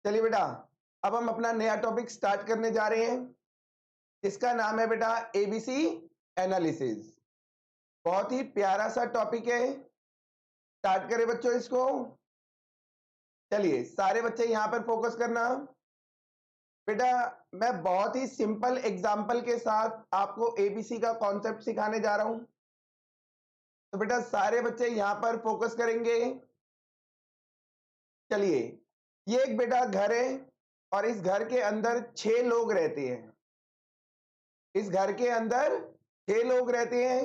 चलिए बेटा, अब हम अपना नया टॉपिक स्टार्ट करने जा रहे हैं। इसका नाम है बेटा एबीसी एनालिसिस। बहुत ही प्यारा सा टॉपिक है। स्टार्ट करें बच्चों इसको। चलिए सारे बच्चे यहां पर फोकस करना। बेटा मैं बहुत ही सिंपल एग्जांपल के साथ आपको एबीसी का कॉन्सेप्ट सिखाने जा रहा हूं। तो बेटा सारे बच्चे यहां पर फोकस करेंगे। चलिए, ये एक बेटा घर है और इस घर के अंदर 6 लोग रहते हैं। इस घर के अंदर 6 लोग रहते हैं।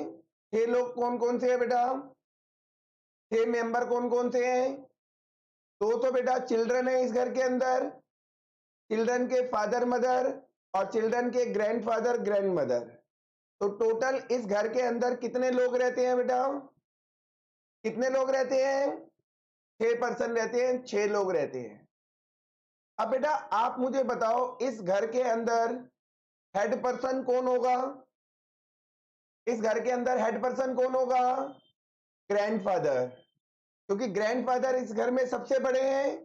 6 लोग कौन कौन से हैं बेटा? 6 मेंबर कौन कौन से हैं? दो तो बेटा चिल्ड्रन है इस घर के अंदर, चिल्ड्रन के फादर मदर और चिल्ड्रन के ग्रैंडफादर ग्रैंड मदर। तो टोटल इस घर के अंदर कितने लोग रहते हैं बेटा? कितने लोग रहते हैं? 6 पर्सन रहते हैं, 6 लोग रहते हैं। अब बेटा आप मुझे बताओ, इस घर के अंदर हेड पर्सन कौन होगा? इस घर के अंदर हेड पर्सन कौन होगा? ग्रैंडफादर। क्योंकि ग्रैंडफादर इस घर में सबसे बड़े हैं,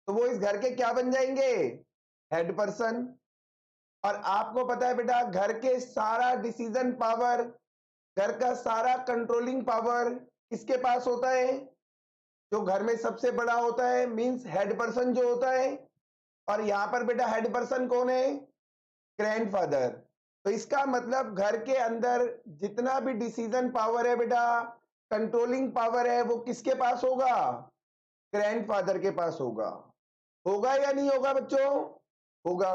तो वो इस घर के क्या बन जाएंगे? Head person. और आपको पता है बेटा, घर के सारा डिसीजन पावर, घर का सारा कंट्रोलिंग पावर किसके पास होता है? जो घर में सबसे बड़ा होता है, मींस हेड पर्सन जो होता है। और यहां पर बेटा हेड पर्सन कौन है? ग्रैंडफादर। तो इसका मतलब घर के अंदर जितना भी डिसीजन पावर है बेटा, कंट्रोलिंग पावर है, वो किसके पास होगा? ग्रैंडफादर के पास होगा। होगा या नहीं होगा बच्चों? होगा।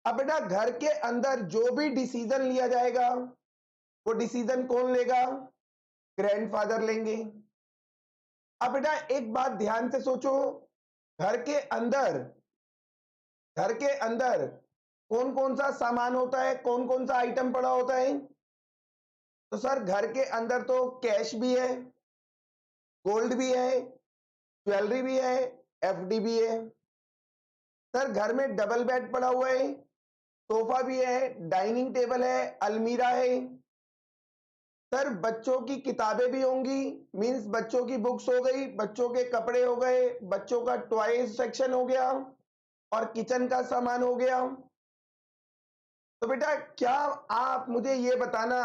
अब बेटा घर के अंदर जो भी डिसीजन लिया जाएगा, वो डिसीजन कौन लेगा? ग्रैंडफादर लेंगे। अब बेटा एक बात ध्यान से सोचो, घर के अंदर कौन कौन सा सामान होता है, कौन कौन सा आइटम पड़ा होता है? तो सर घर के अंदर तो कैश भी है, गोल्ड भी है, ज्वेलरी भी है, एफडी भी है। सर घर में डबल बेड पड़ा हुआ है, सोफा भी है, डाइनिंग टेबल है, अलमीरा है। सर बच्चों की किताबें भी होंगी, मींस बच्चों की बुक्स हो गई, बच्चों के कपड़े हो गए, बच्चों का टॉयज सेक्शन हो गया और किचन का सामान हो गया। तो बेटा क्या आप मुझे ये बताना,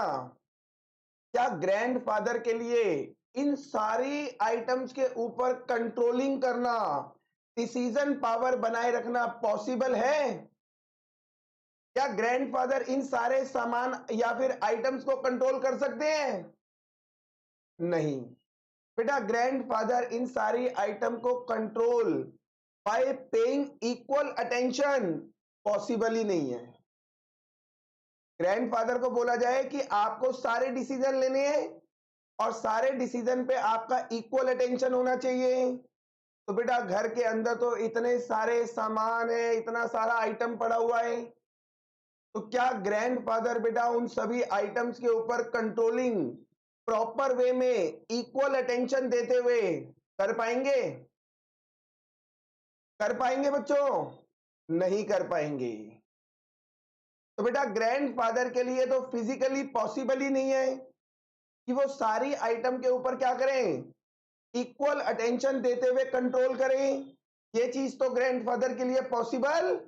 क्या ग्रैंडफादर के लिए इन सारी आइटम्स के ऊपर कंट्रोलिंग करना, डिसीजन पावर बनाए रखना पॉसिबल है? क्या ग्रैंडफादर इन सारे सामान या फिर आइटम्स को कंट्रोल कर सकते हैं? नहीं बेटा, ग्रैंडफादर इन सारी आइटम को control by paying equal attention possible ही नहीं है। ग्रैंडफादर को बोला जाए कि आपको सारे डिसीजन लेने हैं और सारे डिसीजन पे आपका इक्वल अटेंशन होना चाहिए। तो बेटा घर के अंदर तो इतने सारे सामान है, इतना सारा आइटम पड़ा हुआ है, तो क्या ग्रैंडफादर बेटा उन सभी आइटम्स के ऊपर कंट्रोलिंग प्रॉपर वे में इक्वल अटेंशन देते हुए कर पाएंगे? कर पाएंगे बच्चों? नहीं कर पाएंगे। तो बेटा ग्रैंडफादर के लिए तो फिजिकली पॉसिबल ही नहीं है कि वो सारी आइटम के ऊपर क्या करें? इक्वल अटेंशन देते हुए कंट्रोल करें। ये चीज तो ग्रैंडफादर के लिए पॉसिबल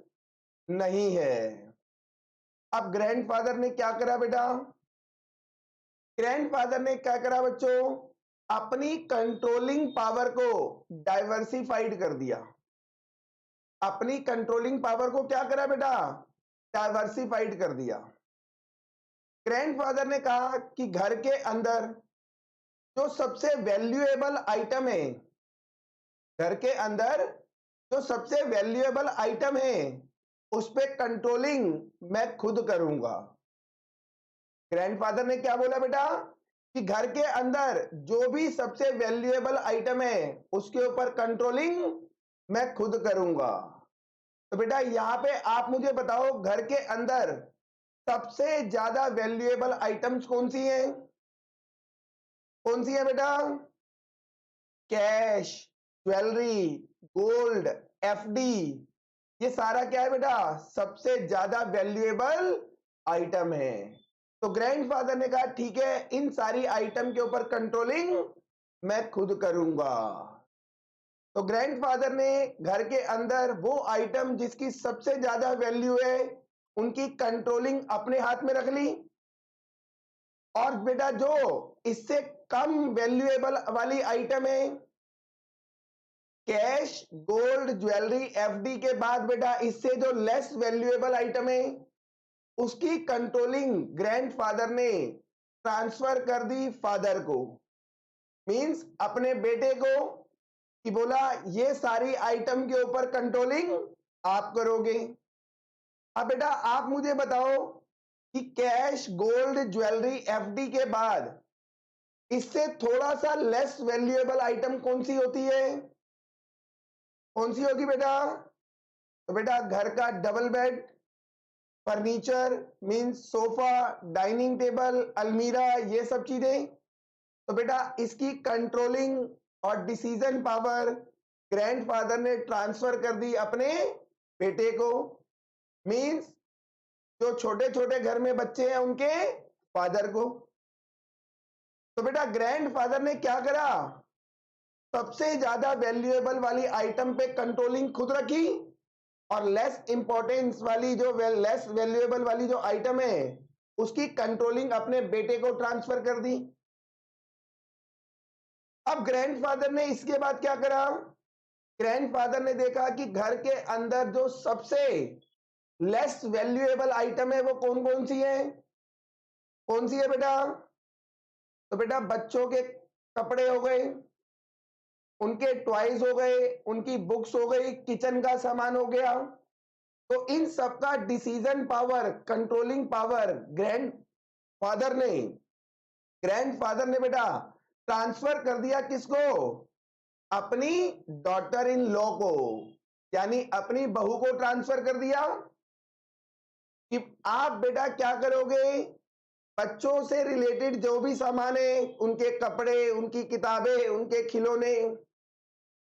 नहीं है। अब ग्रैंडफादर ने क्या करा बेटा? ग्रैंडफादर ने क्या करा बच्चों? अपनी कंट्रोलिंग पावर को डाइवर्सिफाइड कर दिया। अपनी कंट्रोलिंग पावर को क्या करा बेटा? डाइवर्सिफाइड कर दिया। ग्रैंडफादर ने कहा कि घर के अंदर जो सबसे वैल्यूएबल आइटम है, घर के अंदर जो सबसे वैल्यूएबल आइटम है, उस पे कंट्रोलिंग मैं खुद करूंगा। ग्रैंडफादर ने क्या बोला बेटा? कि घर के अंदर जो भी सबसे वैल्यूएबल आइटम है, उसके ऊपर कंट्रोलिंग मैं खुद करूंगा। तो बेटा यहां पे आप मुझे बताओ, घर के अंदर सबसे ज्यादा वैल्यूएबल आइटम्स कौन सी हैं? कौन सी है बेटा? कैश, ज्वेलरी, गोल्ड, एफडी, ये सारा क्या है बेटा? सबसे ज्यादा वैल्यूएबल आइटम है। तो ग्रैंडफादर ने कहा ठीक है, इन सारी आइटम के ऊपर कंट्रोलिंग मैं खुद करूंगा। तो ग्रैंडफादर ने घर के अंदर वो आइटम जिसकी सबसे ज्यादा वैल्यू है उनकी कंट्रोलिंग अपने हाथ में रख ली, और बेटा जो इससे कम वैल्यूएबल वाली आइटम है, कैश, गोल्ड, ज्वेलरी, एफडी के बाद बेटा इससे जो लेस वैल्यूएबल आइटम है उसकी कंट्रोलिंग ग्रैंडफादर ने ट्रांसफर कर दी फादर को। मींस अपने बेटे को कि बोला ये सारी आइटम के ऊपर कंट्रोलिंग आप करोगे। अब बेटा आप मुझे बताओ कि कैश, गोल्ड, ज्वेलरी, एफडी के बाद इससे थोड़ा सा लेस वैल्यूएबल आइटम कौन सी होती है? कौन सी होगी बेटा? तो बेटा घर का double bed, furniture means sofa, dining table, अलमीरा, ये सब चीजें। तो बेटा इसकी कंट्रोलिंग और डिसीजन पावर ग्रैंडफादर ने ट्रांसफर कर दी अपने बेटे को। मींस जो छोटे छोटे घर में बच्चे हैं उनके फादर को। तो बेटा ग्रैंडफादर ने क्या करा? सबसे ज्यादा वैल्यूएबल वाली आइटम पे कंट्रोलिंग खुद रखी, और लेस इंपॉर्टेंस वाली जो लेस वैल्यूएबल वाली जो आइटम है उसकी कंट्रोलिंग अपने बेटे को ट्रांसफर कर दी। अब ग्रैंडफादर ने इसके बाद क्या करा? ग्रैंडफादर ने देखा कि घर के अंदर जो सबसे लेस वैल्यूएबल आइटम है वो कौन कौन सी है? कौन सी है बेटा? तो बेटा बच्चों के कपड़े हो गए, उनके टॉयज हो गए, उनकी बुक्स हो गई, किचन का सामान हो गया। तो इन सबका decision power, controlling power grandfather ने बेटा ट्रांसफर कर दिया किसको? अपनी डॉटर इन लॉ को, यानी अपनी बहू को ट्रांसफर कर दिया कि आप बेटा क्या करोगे? बच्चों से रिलेटेड जो भी सामान है, उनके कपड़े, उनकी किताबें, उनके खिलौने,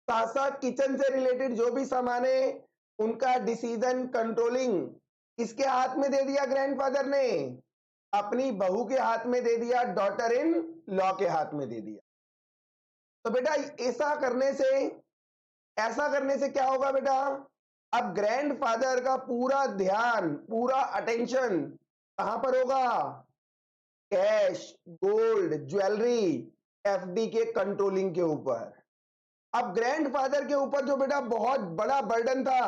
साथ साथ किचन से रिलेटेड जो भी सामान है उनका डिसीजन कंट्रोलिंग किसके हाथ में दे दिया ग्रैंडफादर ने? अपनी बहू के हाथ में दे दिया, डॉटर इन लॉ के हाथ में दे दिया। तो बेटा ऐसा करने से क्या होगा बेटा? अब ग्रैंडफादर का पूरा ध्यान, पूरा अटेंशन कहां पर होगा? कैश, गोल्ड, ज्वेलरी, एफडी के कंट्रोलिंग के ऊपर। अब ग्रैंडफादर के ऊपर जो बेटा बहुत बड़ा बर्डन था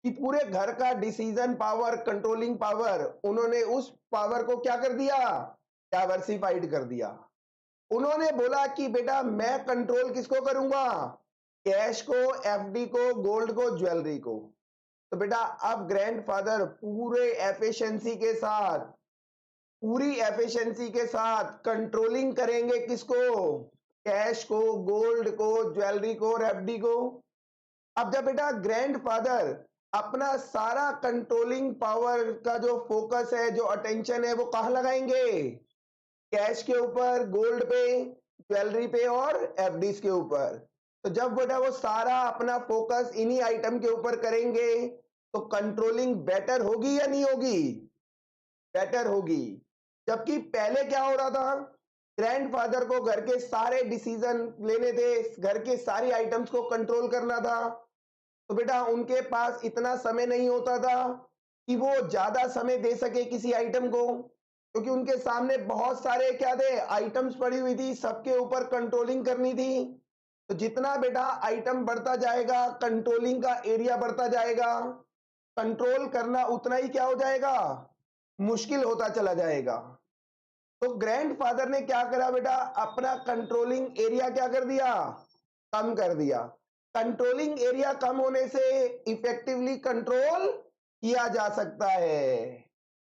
कि पूरे घर का डिसीजन पावर, कंट्रोलिंग पावर, उन्होंने उस पावर को क्या कर दिया? डाइवर्सिफाइड कर दिया। उन्होंने बोला कि बेटा मैं कंट्रोल किसको करूंगा? कैश को, एफडी को, गोल्ड को, ज्वेलरी को। तो बेटा अब ग्रैंडफादर पूरी एफिशिएंसी के साथ कंट्रोलिंग करेंगे किसको? कैश को, गोल्ड को, ज्वेलरी को और एफडी को। अब जब बेटा ग्रैंडफादर अपना सारा कंट्रोलिंग पावर का जो फोकस है, जो अटेंशन है, वो कहां लगाएंगे? कैश के ऊपर, गोल्ड पे, ज्वेलरी पे और एफडीज के ऊपर। तो जब बेटा वो सारा अपना फोकस इन्हीं आइटम के ऊपर करेंगे तो कंट्रोलिंग बेटर होगी या नहीं होगी? बेटर होगी। जबकि पहले क्या हो रहा था? ग्रैंडफादर को घर के सारे डिसीजन लेने थे, घर के सारी आइटम्स को कंट्रोल करना था। तो बेटा उनके पास इतना समय नहीं होता था कि वो ज्यादा समय दे सके किसी आइटम को, क्योंकि उनके सामने बहुत सारे क्या थे? आइटम्स पड़ी हुई थी, सबके ऊपर कंट्रोलिंग करनी थी। तो जितना बेटा आइटम बढ़ता जाएगा, कंट्रोलिंग का एरिया बढ़ता जाएगा, कंट्रोल करना उतना ही क्या हो जाएगा? मुश्किल होता चला जाएगा। तो ग्रैंडफादर ने क्या करा बेटा? अपना कंट्रोलिंग एरिया क्या कर दिया? कम कर दिया। कंट्रोलिंग एरिया कम होने से इफेक्टिवली कंट्रोल किया जा सकता है।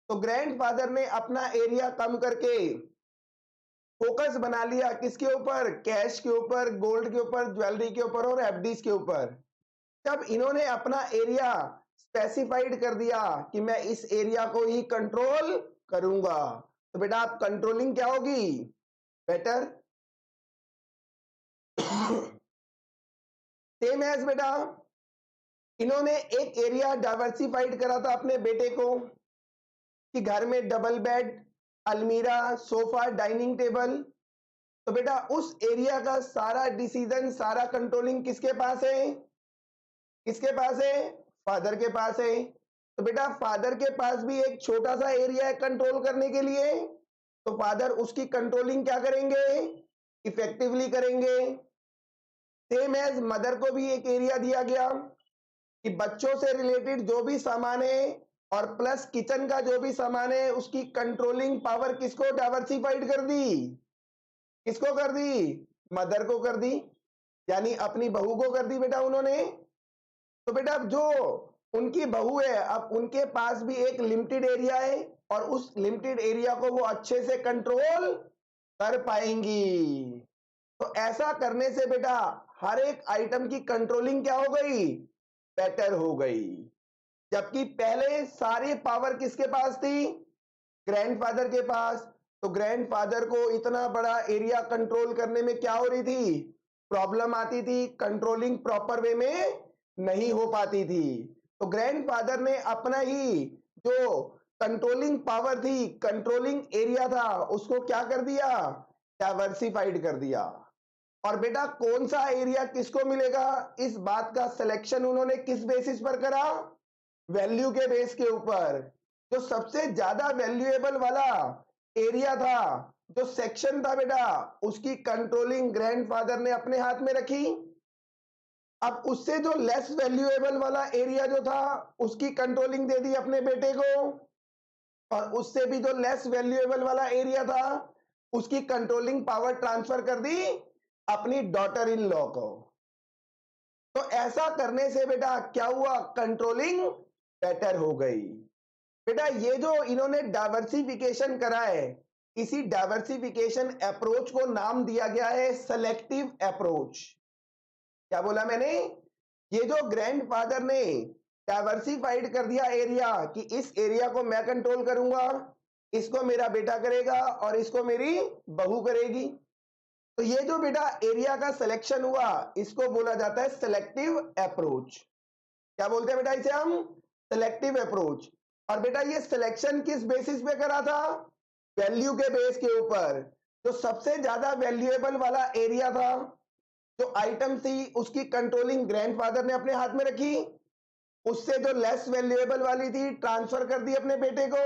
तो ग्रैंडफादर ने अपना एरिया कम करके फोकस बना लिया किसके ऊपर? कैश के ऊपर, गोल्ड के ऊपर, ज्वेलरी के ऊपर और एफडीज के ऊपर। जब इन्होंने अपना एरिया स्पेसिफाइड कर दिया कि मैं इस एरिया को ही कंट्रोल करूंगा, तो बेटा आप कंट्रोलिंग क्या होगी? बेटर। सेम एज बेटा इन्होंने एक एरिया डाइवर्सिफाइड करा था अपने बेटे को कि घर में डबल बेड, अलमीरा, सोफा, डाइनिंग टेबल, तो बेटा उस एरिया का सारा डिसीजन, सारा कंट्रोलिंग किसके पास है? किसके पास है? फादर के पास है। तो बेटा फादर के पास भी एक छोटा सा एरिया है कंट्रोल करने के लिए, तो फादर उसकी कंट्रोलिंग क्या करेंगे? इफेक्टिवली करेंगे। सेम एज मदर को भी एक एरिया दिया गया कि बच्चों से रिलेटेड जो भी सामान है और प्लस किचन का जो भी सामान है उसकी कंट्रोलिंग पावर किसको डाइवर्सिफाइड कर दी? किसको कर दी? मदर को कर दी, यानी अपनी बहू को कर दी बेटा उन्होंने। तो बेटा अब जो उनकी बहू है, अब उनके पास भी एक लिमिटेड एरिया है और उस लिमिटेड एरिया को वो अच्छे से कंट्रोल कर पाएंगी। तो ऐसा करने से बेटा हर एक आइटम की कंट्रोलिंग क्या हो गई? बेटर हो गई। जबकि पहले सारी पावर किसके पास थी? ग्रैंडफादर के पास। तो ग्रैंडफादर को इतना बड़ा एरिया कंट्रोल करने में क्या हो रही थी? प्रॉब्लम आती थी, कंट्रोलिंग प्रॉपर वे में नहीं हो पाती थी। तो ग्रैंडफादर ने अपना ही जो कंट्रोलिंग पावर थी, कंट्रोलिंग एरिया था, उसको क्या कर दिया? डाइवर्सिफाइड कर दिया। और बेटा कौन सा एरिया किसको मिलेगा, इस बात का सिलेक्शन उन्होंने किस बेसिस पर करा? वैल्यू के बेस के ऊपर। जो सबसे ज्यादा वैल्यूएबल वाला एरिया था, जो सेक्शन था बेटा, उसकी कंट्रोलिंग ग्रैंडफादर ने अपने हाथ में रखी। अब उससे जो लेस वैल्यूएबल वाला एरिया जो था, उसकी कंट्रोलिंग दे दी अपने बेटे को। और उससे भी जो लेस वैल्यूएबल वाला एरिया था, उसकी कंट्रोलिंग पावर ट्रांसफर कर दी अपनी डॉटर इन लॉ को। तो ऐसा करने से बेटा क्या हुआ? कंट्रोलिंग बेटर हो गई। बेटा ये जो इन्होंने डाइवर्सिफिकेशन करा है, इसी डाइवर्सिफिकेशन अप्रोच को नाम दिया गया है सेलेक्टिव अप्रोच। क्या बोला मैंने? ये जो ग्रैंडफादर ने डाइवर्सिफाइड कर दिया एरिया कि इस एरिया को मैं कंट्रोल करूंगा, इसको मेरा बेटा करेगा और इसको मेरी बहू करेगी। तो ये जो बेटा एरिया का सिलेक्शन हुआ, इसको बोला जाता है सेलेक्टिव अप्रोच। क्या बोलते हैं बेटा इसे हम? Selective approach. और बेटा ये सिलेक्शन किस बेसिस पे करा था? वैल्यू के बेस के ऊपर। जो सबसे ज्यादा वैल्यूएबल वाला एरिया था, जो आइटम थी, उसकी कंट्रोलिंग ग्रैंडफादर ने अपने हाथ में रखी। उससे जो लेस वैल्यूएबल वाली थी, ट्रांसफर कर दी अपने बेटे को।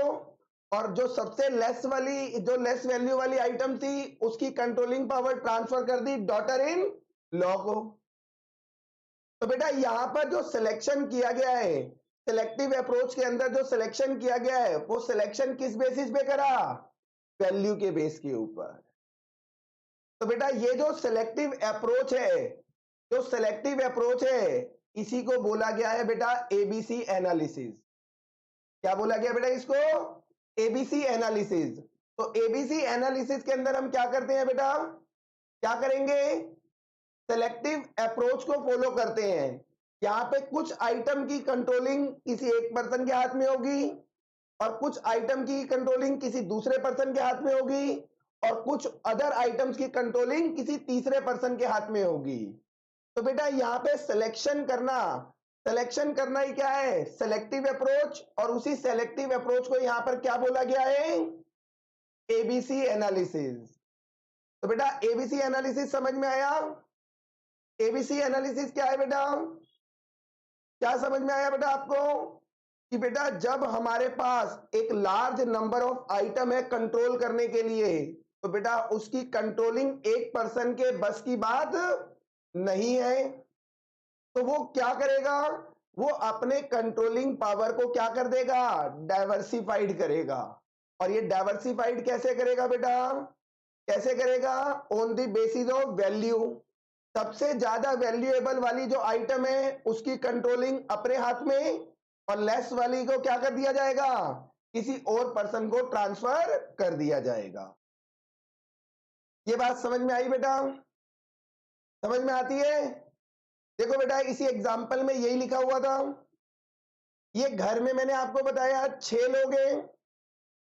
और जो सबसे लेस वाली, जो लेस वैल्यू वाली आइटम थी, उसकी कंट्रोलिंग पावर ट्रांसफर कर दी डॉटर इन लॉ को। तो बेटा यहां पर जो सिलेक्शन किया गया है, सिलेक्टिव अप्रोच के अंदर जो सिलेक्शन किया गया है, वो सिलेक्शन किस बेसिस पे करा? वैल्यू के बेस के ऊपर। तो बेटा ये जो सिलेक्टिव अप्रोच है, जो सिलेक्टिव अप्रोच है, इसी को बोला गया है बेटा एबीसी एनालिसिस। क्या बोला गया बेटा इसको? ABC analysis. तो एबीसी एनालिसिस के अंदर हम क्या करते हैं बेटा? क्या करेंगे? सेलेक्टिव अप्रोच को फॉलो करते हैं। यहां पे कुछ आइटम की कंट्रोलिंग किसी एक पर्सन के हाथ में होगी और कुछ आइटम की कंट्रोलिंग किसी दूसरे पर्सन के हाथ में होगी और कुछ अदर आइटम्स की कंट्रोलिंग किसी तीसरे पर्सन के हाथ में होगी। तो बेटा यहां पे सिलेक्शन करना ही क्या है? Selective approach. और उसी सेलेक्टिव अप्रोच को यहां पर क्या बोला गया है? ABC analysis. तो बेटा एबीसी एनालिसिस समझ में आया? एबीसी एनालिसिस क्या है बेटा? क्या समझ में आया बेटा आपको? कि बेटा जब हमारे पास एक लार्ज नंबर ऑफ आइटम है कंट्रोल करने के लिए, तो बेटा उसकी कंट्रोलिंग एक पर्सन के बस की बात नहीं है। तो वो क्या करेगा? वो अपने कंट्रोलिंग पावर को क्या कर देगा? डाइवर्सिफाइड करेगा। और ये डाइवर्सिफाइड कैसे करेगा बेटा? कैसे करेगा? On the basis of value. सबसे ज्यादा वैल्यूएबल वाली जो आइटम है, उसकी कंट्रोलिंग अपने हाथ में और लेस वाली को क्या कर दिया जाएगा? किसी और पर्सन को ट्रांसफर कर दिया जाएगा। ये बात समझ में आई बेटा? समझ में आती है? देखो बेटा इसी एग्जाम्पल में यही लिखा हुआ था। ये घर में मैंने आपको बताया 6 लोग हैं।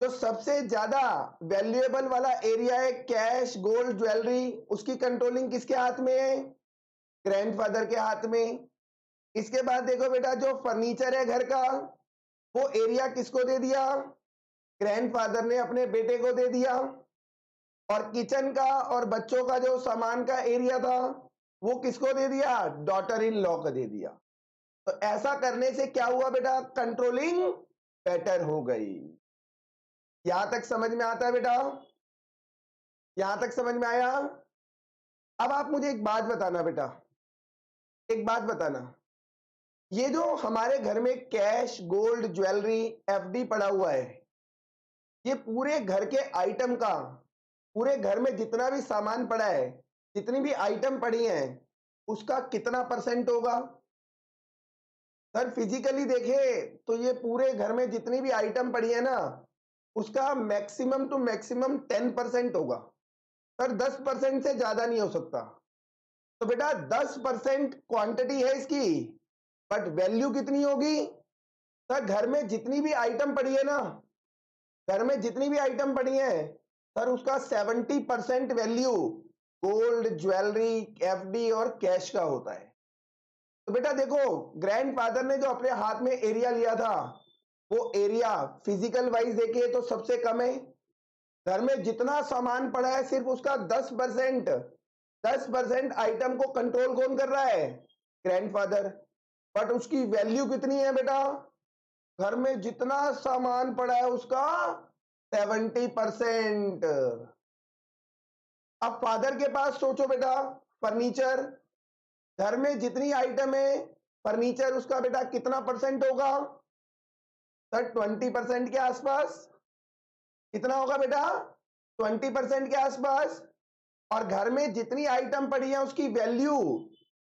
तो सबसे ज्यादा वैल्यूएबल वाला एरिया है कैश, गोल्ड, ज्वेलरी, उसकी कंट्रोलिंग किसके हाथ में है? ग्रैंडफादर के हाथ में। इसके बाद देखो बेटा जो फर्नीचर है घर का, वो एरिया किसको दे दिया? ग्रैंडफादर ने अपने बेटे को दे दिया। और किचन का और बच्चों का जो सामान का एरिया था वो किसको दे दिया, डॉटर इन लॉ को दे दिया। तो ऐसा करने से क्या हुआ बेटा, कंट्रोलिंग बेटर हो गई। यहां तक समझ में आता है बेटा, यहां तक समझ में आया। अब आप मुझे एक बात बताना बेटा, एक बात बताना, ये जो हमारे घर में कैश, गोल्ड, ज्वेलरी, एफडी पड़ा हुआ है, ये पूरे घर के आइटम का, पूरे घर में जितना भी सामान पड़ा है, जितनी भी आइटम पड़ी हैं, उसका कितना परसेंट होगा? सर फिजिकली देखे तो ये पूरे घर में जितनी भी आइटम पड़ी है ना, उसका मैक्सिमम टू मैक्सिमम 10% होगा। सर 10% से ज्यादा नहीं हो सकता। तो बेटा 10% क्वांटिटी है इसकी, बट वैल्यू कितनी होगी? सर घर में जितनी भी आइटम पड़ी है ना, घर में जितनी भी आइटम पड़ी है, सर उसका 70% वैल्यू गोल्ड, ज्वेलरी, एफडी और कैश का होता है। तो बेटा देखो, ग्रैंडफादर ने जो अपने हाथ में एरिया लिया था, वो एरिया फिजिकल वाइज देखे तो सबसे कम है। घर में जितना सामान पड़ा है सिर्फ उसका 10% आइटम को कंट्रोल कौन कर रहा है? ग्रैंडफादर। बट उसकी वैल्यू कितनी है बेटा? घर में जितना सामान पड़ा है उसका 70%। अब फादर के पास सोचो बेटा, फर्नीचर, घर में जितनी आइटम है फर्नीचर, उसका बेटा कितना परसेंट होगा? सर 20% के आसपास। कितना होगा बेटा? 20% के आसपास। और घर में जितनी आइटम पड़ी है उसकी वैल्यू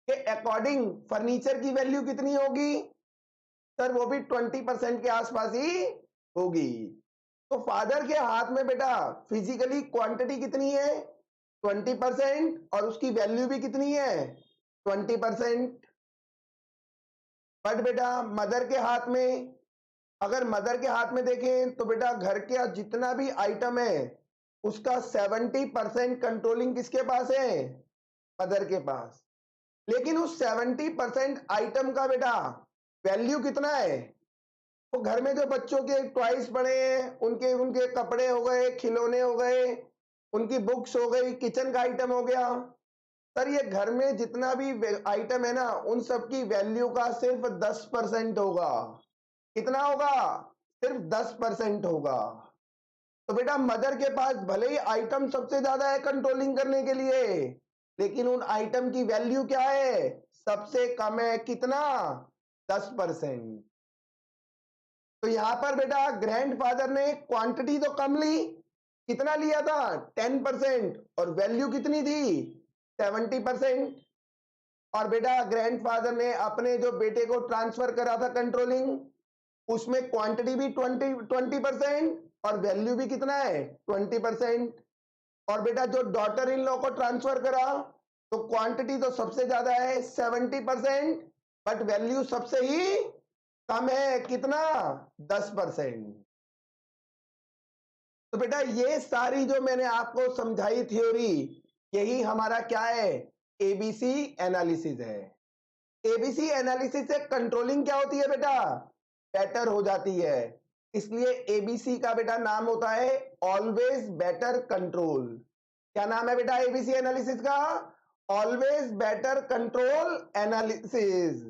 के अकॉर्डिंग फर्नीचर की वैल्यू कितनी होगी? सर वो भी 20% के आसपास ही होगी। तो फादर के हाथ में बेटा फिजिकली क्वांटिटी कितनी है? 20%, और उसकी वैल्यू भी कितनी है? 20%। बट बेटा मदर के हाथ में, अगर मदर के हाथ में देखें तो बेटा घर के जितना भी आइटम है उसका 70% कंट्रोलिंग किसके पास है? मदर के पास। लेकिन उस 70% आइटम का बेटा वैल्यू कितना है? तो घर में जो बच्चों के टॉयज पड़े हैं, उनके उनके कपड़े हो गए, खिलौने हो गए, उनकी बुक्स हो गई, किचन का आइटम हो गया, सर ये घर में जितना भी आइटम है ना, उन सब की वैल्यू का सिर्फ 10% होगा। कितना होगा? सिर्फ 10% होगा। तो बेटा मदर के पास भले ही आइटम सबसे ज्यादा है कंट्रोलिंग करने के लिए, लेकिन उन आइटम की वैल्यू क्या है? सबसे कम है। कितना? 10%। तो यहां पर बेटा ग्रैंडफादर ने क्वांटिटी तो कम ली, कितना लिया था? 10%, और वैल्यू कितनी थी? 70%। और बेटा ग्रैंडफादर ने अपने जो बेटे को ट्रांसफर करा था कंट्रोलिंग, उसमें क्वांटिटी भी 20% और वैल्यू भी कितना है? 20%। और बेटा जो डॉटर इन लॉ को ट्रांसफर करा, तो क्वांटिटी तो सबसे ज्यादा है 70%, बट वैल्यू सबसे ही कम है। कितना? 10%। तो बेटा ये सारी जो मैंने आपको समझाई थ्योरी, यही हमारा क्या है? एबीसी एनालिसिस है। एबीसी एनालिसिस से कंट्रोलिंग क्या होती है बेटा? बेटर हो जाती है। इसलिए एबीसी का बेटा नाम होता है ऑलवेज बेटर कंट्रोल। क्या नाम है बेटा एबीसी एनालिसिस का? Always better control analysis.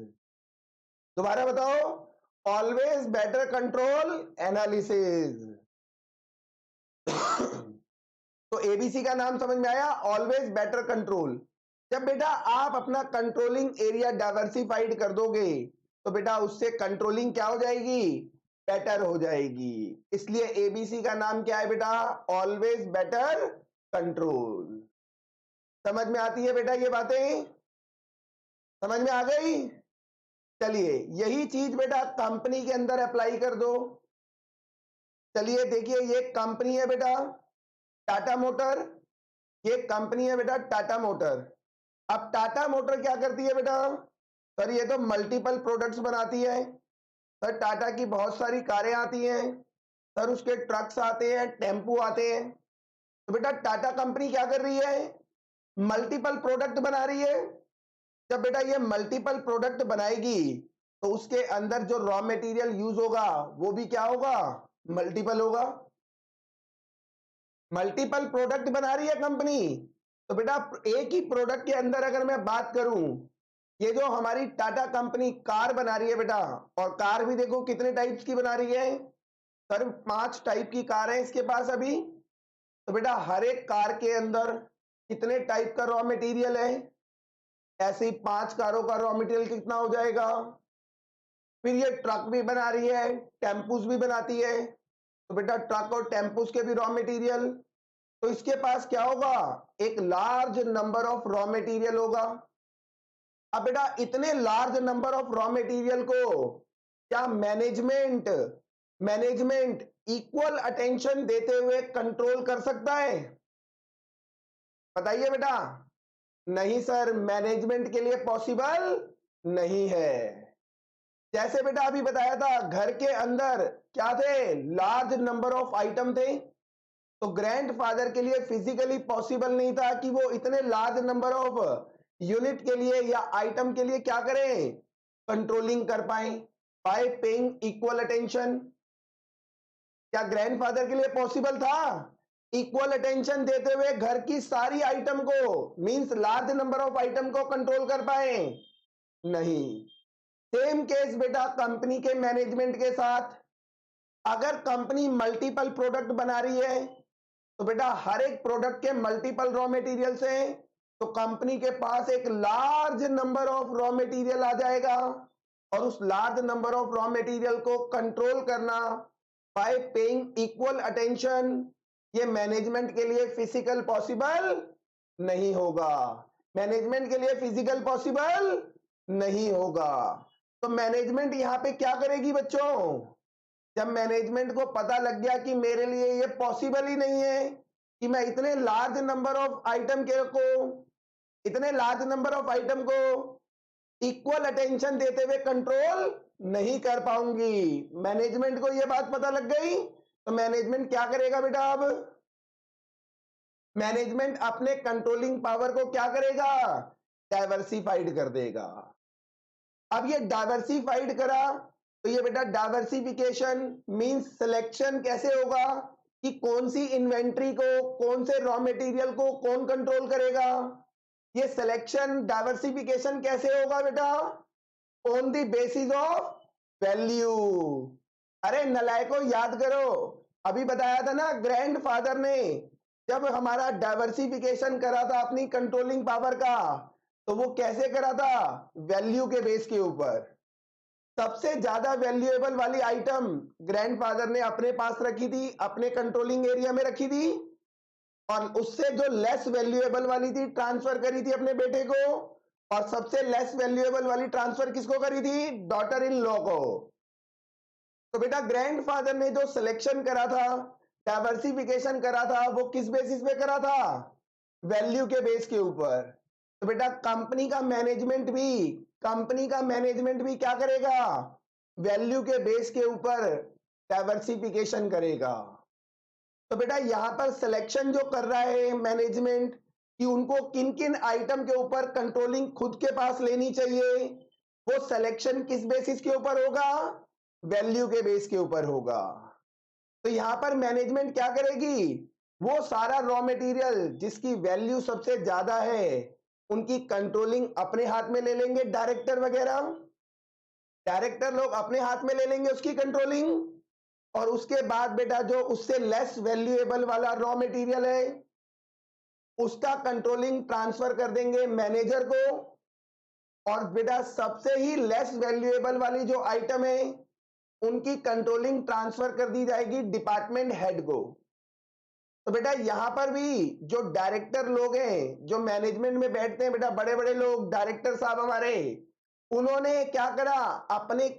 दोबारा बताओ, ऑलवेज बेटर कंट्रोल एनालिसिस। तो एबीसी का नाम समझ में आया, ऑलवेज बेटर कंट्रोल। जब बेटा आप अपना कंट्रोलिंग एरिया डाइवर्सिफाइड कर दोगे, तो बेटा उससे कंट्रोलिंग क्या हो जाएगी? बेटर हो जाएगी। इसलिए एबीसी का नाम क्या है बेटा? Always better control. समझ में आती है बेटा ये बातें? समझ में आ गई? चलिए यही चीज बेटा कंपनी के अंदर अप्लाई कर दो। चलिए देखिए, ये कंपनी है बेटा टाटा मोटर, ये कंपनी है बेटा टाटा मोटर। अब टाटा मोटर क्या करती है बेटा? सर ये तो मल्टीपल प्रोडक्ट्स बनाती है। सर टाटा की बहुत सारी कारें आती हैं, सर उसके ट्रक्स आते हैं, टेम्पू आते हैं। तो बेटा टाटा कंपनी क्या कर रही है? मल्टीपल प्रोडक्ट बना रही है। जब बेटा ये मल्टीपल प्रोडक्ट बनाएगी, तो उसके अंदर जो रॉ मटेरियल यूज होगा वो भी क्या होगा? मल्टीपल होगा। मल्टीपल प्रोडक्ट बना रही है कंपनी। तो बेटा एक ही प्रोडक्ट के अंदर अगर मैं बात करूं, ये जो हमारी टाटा कंपनी कार बना रही है बेटा, और कार भी देखो कितने टाइप्स की बना रही है, सर 5 टाइप की कार है इसके पास अभी। तो बेटा हर एक कार के अंदर कितने टाइप का रॉ मटेरियल है, ऐसे ही 5 कारों का रॉ मटेरियल कितना हो जाएगा। फिर ये ट्रक भी बना रही है, टेम्पूस भी बनाती है, तो बेटा ट्रक और टेम्पूस के भी रॉ मटेरियल। तो इसके पास क्या होगा, एक large number of raw material होगा। अब बेटा इतने large number of raw material को क्या मैनेजमेंट मैनेजमेंट इक्वल अटेंशन देते हुए कंट्रोल कर सकता है? बताइए बेटा। नहीं सर, मैनेजमेंट के लिए पॉसिबल नहीं है। जैसे बेटा अभी बताया था, घर के अंदर क्या थे, लार्ज नंबर ऑफ आइटम थे, तो ग्रैंडफादर के लिए फिजिकली पॉसिबल नहीं था कि वो इतने लार्ज नंबर ऑफ यूनिट के लिए या आइटम के लिए क्या करें, कंट्रोलिंग कर pi by paying equal attention. क्या ग्रैंडफादर के लिए पॉसिबल था इक्वल अटेंशन देते हुए घर की सारी आइटम को, means large number of item को कंट्रोल कर पाए? नहीं। सेम केस बेटा कंपनी के मैनेजमेंट के साथ। अगर कंपनी मल्टीपल प्रोडक्ट बना रही है, तो बेटा हर एक प्रोडक्ट के मल्टीपल रॉ मटेरियल्स हैं, तो कंपनी के पास एक large number of raw material आ जाएगा, और उस large number of raw material को कंट्रोल करना बाय पेइंग इक्वल अटेंशन, ये मैनेजमेंट के लिए फिजिकल पॉसिबल नहीं होगा। मैनेजमेंट के लिए फिजिकल पॉसिबल नहीं होगा। तो मैनेजमेंट यहां पे क्या करेगी बच्चों, जब मैनेजमेंट को पता लग गया कि मेरे लिए ये पॉसिबल ही नहीं है कि मैं इतने लार्ज नंबर ऑफ आइटम को इक्वल अटेंशन देते हुए कंट्रोल नहीं कर पाऊंगी, मैनेजमेंट को ये बात पता लग गई, तो मैनेजमेंट क्या करेगा बेटा, अब मैनेजमेंट अपने कंट्रोलिंग पावर को क्या करेगा, डाइवर्सिफाइड कर देगा। अब ये डाइवर्सिफाइड करा, तो ये बेटा डाइवर्सिफिकेशन मींस सिलेक्शन कैसे होगा कि कौन सी इन्वेंट्री को, कौन से रॉ मटेरियल को कौन कंट्रोल करेगा। ये सिलेक्शन डाइवर्सिफिकेशन कैसे होगा बेटा, on the basis of value. अरे नलायको याद करो, अभी बताया था ना ग्रैंडफादर ने जब हमारा डाइवर्सिफिकेशन करा था अपनी कंट्रोलिंग पावर का, तो वो कैसे करा था, वैल्यू के बेस के ऊपर। सबसे ज्यादा वैल्यूएबल वाली आइटम ग्रैंडफादर ने अपने पास रखी थी, अपने कंट्रोलिंग एरिया में रखी थी, और उससे जो लेस वैल्यूएबल वाली थी ट्रांसफर करी थी अपने बेटे को, और सबसे लेस वैल्यूएबल वाली ट्रांसफर किसको करी थी, डॉटर इन लॉ को। तो बेटा ग्रैंडफादर ने जो सिलेक्शन करा था, डाइवर्सिफिकेशन करा था, वो किस बेसिस पे करा था, वैल्यू के बेस के ऊपर। तो बेटा कंपनी का मैनेजमेंट भी क्या करेगा, वैल्यू के बेस के ऊपर डाइवर्सिफिकेशन करेगा। तो बेटा यहां पर सिलेक्शन जो कर रहा है मैनेजमेंट कि उनको किन किन आइटम के ऊपर कंट्रोलिंग खुद के पास लेनी चाहिए, वो सिलेक्शन किस बेसिस के ऊपर होगा, वैल्यू के बेस के ऊपर होगा। तो यहां पर मैनेजमेंट क्या करेगी, वो सारा रॉ मटेरियल जिसकी वैल्यू सबसे ज्यादा है उनकी कंट्रोलिंग अपने हाथ में ले लेंगे, डायरेक्टर लोग अपने हाथ में ले लेंगे उसकी कंट्रोलिंग, और उसके बाद बेटा जो उससे लेस वैल्यूएबल वाला रॉ मटेरियल है उसका कंट्रोलिंग ट्रांसफर कर देंगे मैनेजर को, और बेटा सबसे ही लेस वैल्यूएबल वाली जो आइटम है उनकी कंट्रोलिंग ट्रांसफर कर दी जाएगी डिपार्टमेंट हेड को। तो बेटा यहां पर भी जो डायरेक्टर लोग हैं, जो मैनेजमेंट में बैठते हैं बेटा, बड़े बड़े लोग, डायरेक्टर साहब हमारे, उन्होंने क्या करा, अपनी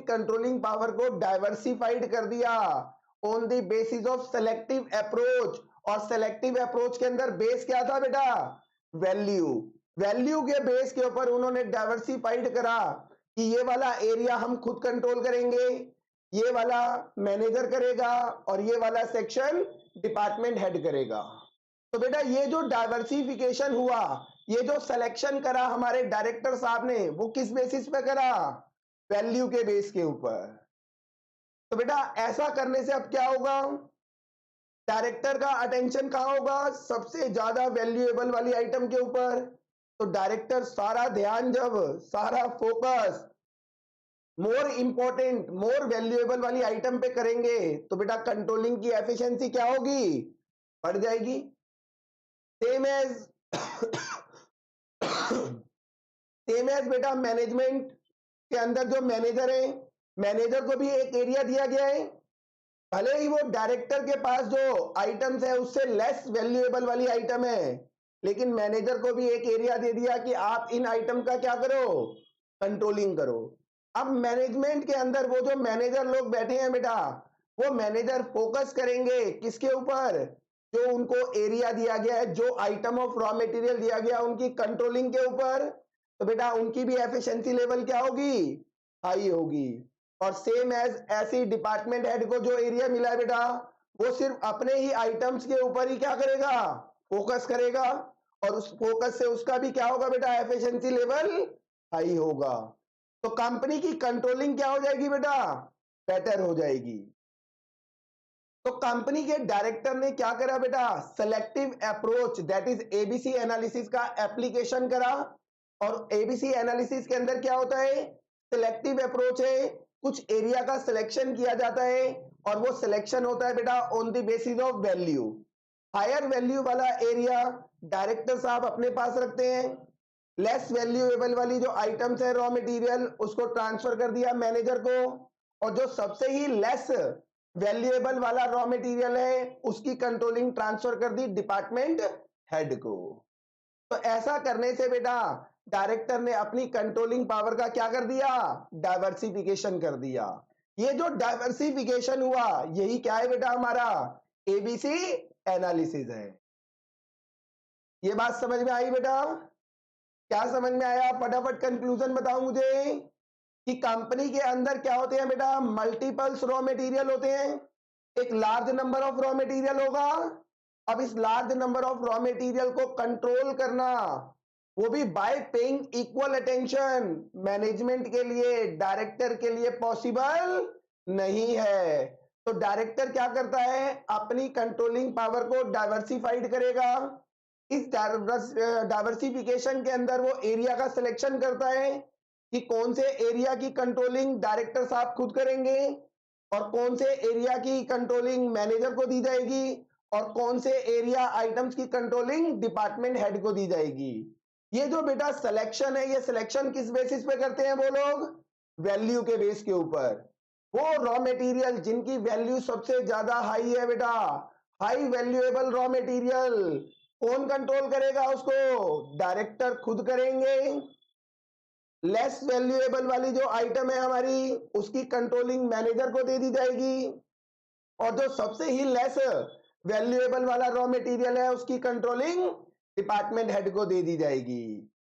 कंट्रोलिंग पावर को डाइवर्सिफाइड कर दिया on the basis of selective approach. और सेलेक्टिव अप्रोच के अंदर बेस क्या था बेटा, वैल्यू के बेस के ऊपर उन्होंने डाइवर्सिफाइड करा कि ये वाला एरिया हम खुद कंट्रोल करेंगे, ये वाला मैनेजर करेगा, और ये वाला सेक्शन डिपार्टमेंट हेड करेगा। तो बेटा ये जो डाइवर्सिफिकेशन हुआ, ये जो सिलेक्शन करा हमारे डायरेक्टर साहब ने, वो किस बेसिस पे करा, वैल्यू के बेस के ऊपर। तो बेटा ऐसा करने से अब क्या होगा, डायरेक्टर का अटेंशन कहां होगा? सबसे ज्यादा वैल्यूएबल वाली आइटम के ऊपर। तो डायरेक्टर सारा ध्यान, जब सारा focus more important, more valuable वाली आइटम पे करेंगे, तो बेटा कंट्रोलिंग की एफिशिएंसी क्या होगी? बढ़ जाएगी। सेम एज सेम एज बेटा मैनेजमेंट के अंदर जो मैनेजर है, मैनेजर को भी एक एरिया दिया गया है। भले ही वो डायरेक्टर के पास जो आइटम्स है उससे लेस वैल्यूएबल वाली आइटम है, लेकिन मैनेजर को भी एक एरिया दे दिया कि आप इन आइटम का क्या करो? कंट्रोलिंग करो। अब मैनेजमेंट के अंदर वो जो मैनेजर लोग बैठे हैं बेटा, वो मैनेजर फोकस करेंगे किसके ऊपर? जो उनको एरिया दिया गया है, जो आइटम ऑफ रॉ मटेरियल दिया गया उनकी कंट्रोलिंग के ऊपर। तो बेटा उनकी भी एफिशिएंसी लेवल क्या होगी? हाई होगी। और सेम एज ऐसी डिपार्टमेंट हेड को जो एरिया मिला है बेटा, वो सिर्फ अपने ही आइटम्स के ऊपर ही क्या करेगा? फोकस करेगा। और उस फोकस से उसका भी क्या होगा बेटा? एफिशिएंसी लेवल हाई होगा। तो कंपनी की कंट्रोलिंग क्या हो जाएगी बेटा? बेटर हो जाएगी। तो कंपनी के डायरेक्टर ने क्या करा बेटा? Selective approach, that is ABC analysis का एप्लीकेशन करा। और एबीसी एनालिसिस के अंदर क्या होता है? सिलेक्टिव अप्रोच है, कुछ एरिया का सिलेक्शन किया जाता है, और वो सिलेक्शन होता है बेटा on the basis of value. Higher value वाला एरिया डायरेक्टर साहब अपने पास रखते हैं, लेस वैल्यूएबल वाली जो आइटम्स है रॉ मटेरियल, उसको ट्रांसफर कर दिया मैनेजर को, और जो सबसे ही लेस वैल्यूएबल वाला रॉ मटेरियल है उसकी कंट्रोलिंग ट्रांसफर कर दी डिपार्टमेंट हेड को। तो ऐसा करने से बेटा डायरेक्टर ने अपनी कंट्रोलिंग पावर का क्या कर दिया? डाइवर्सिफिकेशन कर दिया। ये जो डाइवर्सिफिकेशन हुआ, यही क्या है बेटा? हमारा एबीसी एनालिसिस है। ये बात समझ में आई बेटा? क्या समझ में आया? फटाफट कंक्लूजन बताओ मुझे कि कंपनी के अंदर क्या होते हैं बेटा? मल्टीपल्स रॉ मटेरियल होते हैं, एक large number of raw material होगा। अब इस large number of raw material को कंट्रोल करना, वो भी bye paying equal attention, management के लिए, डायरेक्टर के लिए पॉसिबल नहीं है। तो डायरेक्टर क्या करता है? अपनी कंट्रोलिंग पावर को डाइवर्सिफाइड करेगा। इस डाइवर्सिफिकेशन के अंदर वो एरिया का सिलेक्शन करता है कि कौन से एरिया की कंट्रोलिंग डायरेक्टर साहब खुद करेंगे, और कौन से एरिया की कंट्रोलिंग मैनेजर को दी जाएगी, और कौन से एरिया आइटम्स की कंट्रोलिंग डिपार्टमेंट हेड को दी जाएगी। ये जो बेटा सिलेक्शन है, ये सिलेक्शन किस बेसिस पे करते हैं वो लोग? वैल्यू के बेस के ऊपर। वो रॉ मटेरियल जिनकी वैल्यू सबसे ज्यादा हाई है बेटा, हाई वैल्यूएबल रॉ मटेरियल, कौन कंट्रोल करेगा उसको? डायरेक्टर खुद करेंगे। लेस वैल्यूएबल वाली जो आइटम है हमारी, उसकी कंट्रोलिंग मैनेजर को दे दी जाएगी, और जो सबसे ही लेस वैल्यूएबल वाला रॉ मटेरियल है उसकी कंट्रोलिंग डिपार्टमेंट हेड को दे दी जाएगी।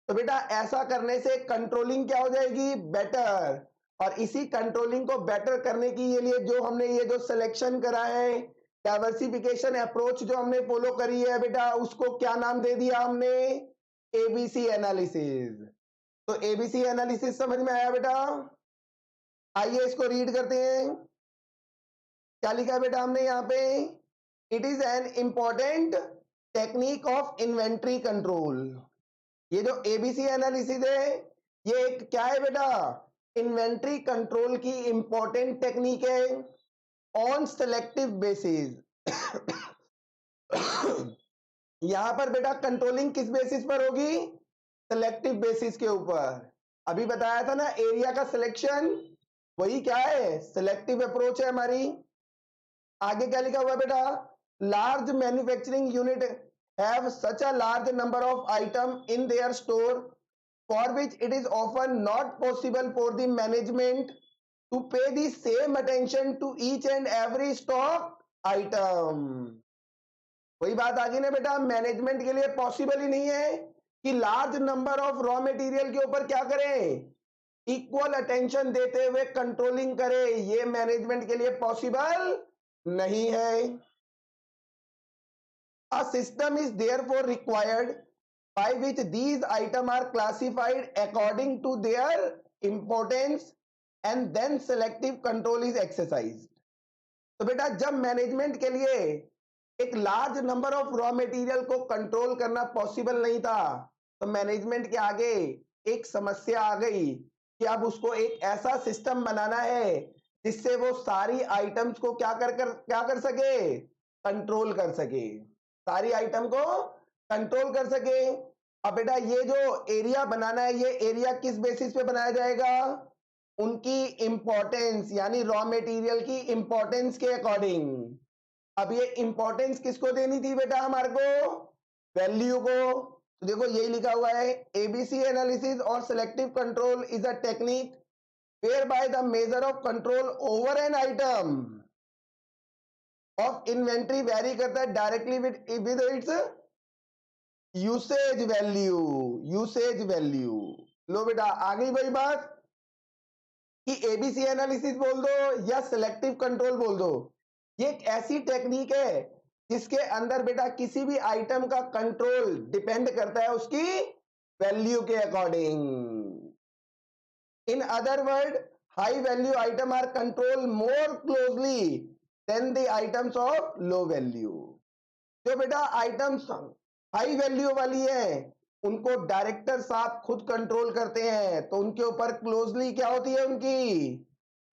तो बेटा ऐसा करने से कंट्रोलिंग क्या हो जाएगी? बेटर। और इसी कंट्रोलिंग को बेटर करने के लिए जो हमने ये जो सिलेक्शन करा है, डाइवर्सिफिकेशन अप्रोच जो हमने फॉलो करी है बेटा, उसको क्या नाम दे दिया हमने? ABC analysis. तो एबीसी एनालिसिस समझ में आया बेटा? आइए इसको रीड करते हैं। क्या लिखा है बेटा हमने यहाँ पे? It is an important technique of inventory control. ये जो एबीसी एनालिसिस है, ये एक क्या है बेटा? इन्वेंट्री कंट्रोल की इंपॉर्टेंट टेक्निक है ऑन सेलेक्टिव बेसिस। यहां पर बेटा कंट्रोलिंग किस बेसिस पर होगी? सेलेक्टिव बेसिस के ऊपर। अभी बताया था ना एरिया का सिलेक्शन, वही क्या है? सिलेक्टिव अप्रोच है हमारी। आगे क्या लिखा हुआ बेटा? Large manufacturing unit have such a large number of item in their store for which it is often not possible for the management to pay the same attention to each and every stock item। वही बात आ गई ना बेटा, management के लिए possible ही नहीं है कि large number of raw material के ऊपर क्या करें? इक्वल अटेंशन देते हुए कंट्रोलिंग करे। ये मैनेजमेंट के लिए पॉसिबल नहीं है। A system is therefore required by which these items are classified according to their importance and then selective control is exercised। तो बेटा जब मैनेजमेंट के लिए एक large number of raw material को कंट्रोल करना पॉसिबल नहीं था, तो मैनेजमेंट के आगे एक समस्या आ गई कि अब उसको एक ऐसा सिस्टम बनाना है जिससे वो सारी आइटम्स को क्या कर सके, कंट्रोल कर सके, सारी आइटम को कंट्रोल कर सके। अब बेटा ये जो एरिया बनाना है, ये एरिया किस बेसिस पे बनाया जाएगा, उनकी इंपॉर्टेंस यानी रॉ मटेरियल की इंपॉर्टेंस के अकॉर्डिंग। अब ये इंपॉर्टेंस किसको देनी थी बेटा, हमारे को वैल्यू को। तो देखो यही लिखा हुआ है, एबीसी एनालिसिस और selective control is a technique whereby the measure of control over an item of inventory vary करता है directly with its usage value. Usage value लो बेटा, आ गई वही बात कि एबीसी एनालिसिस बोल दो या सिलेक्टिव कंट्रोल बोल दो, ये एक ऐसी टेक्निक है जिसके अंदर बेटा किसी भी आइटम का कंट्रोल डिपेंड करता है उसकी वैल्यू के according. In other word, high value item are control more closely than the items of low value. जो बेटा आइटम्स हाई वैल्यू वाली है उनको डायरेक्टर साहब खुद कंट्रोल करते हैं, तो उनके ऊपर क्लोजली क्या होती है,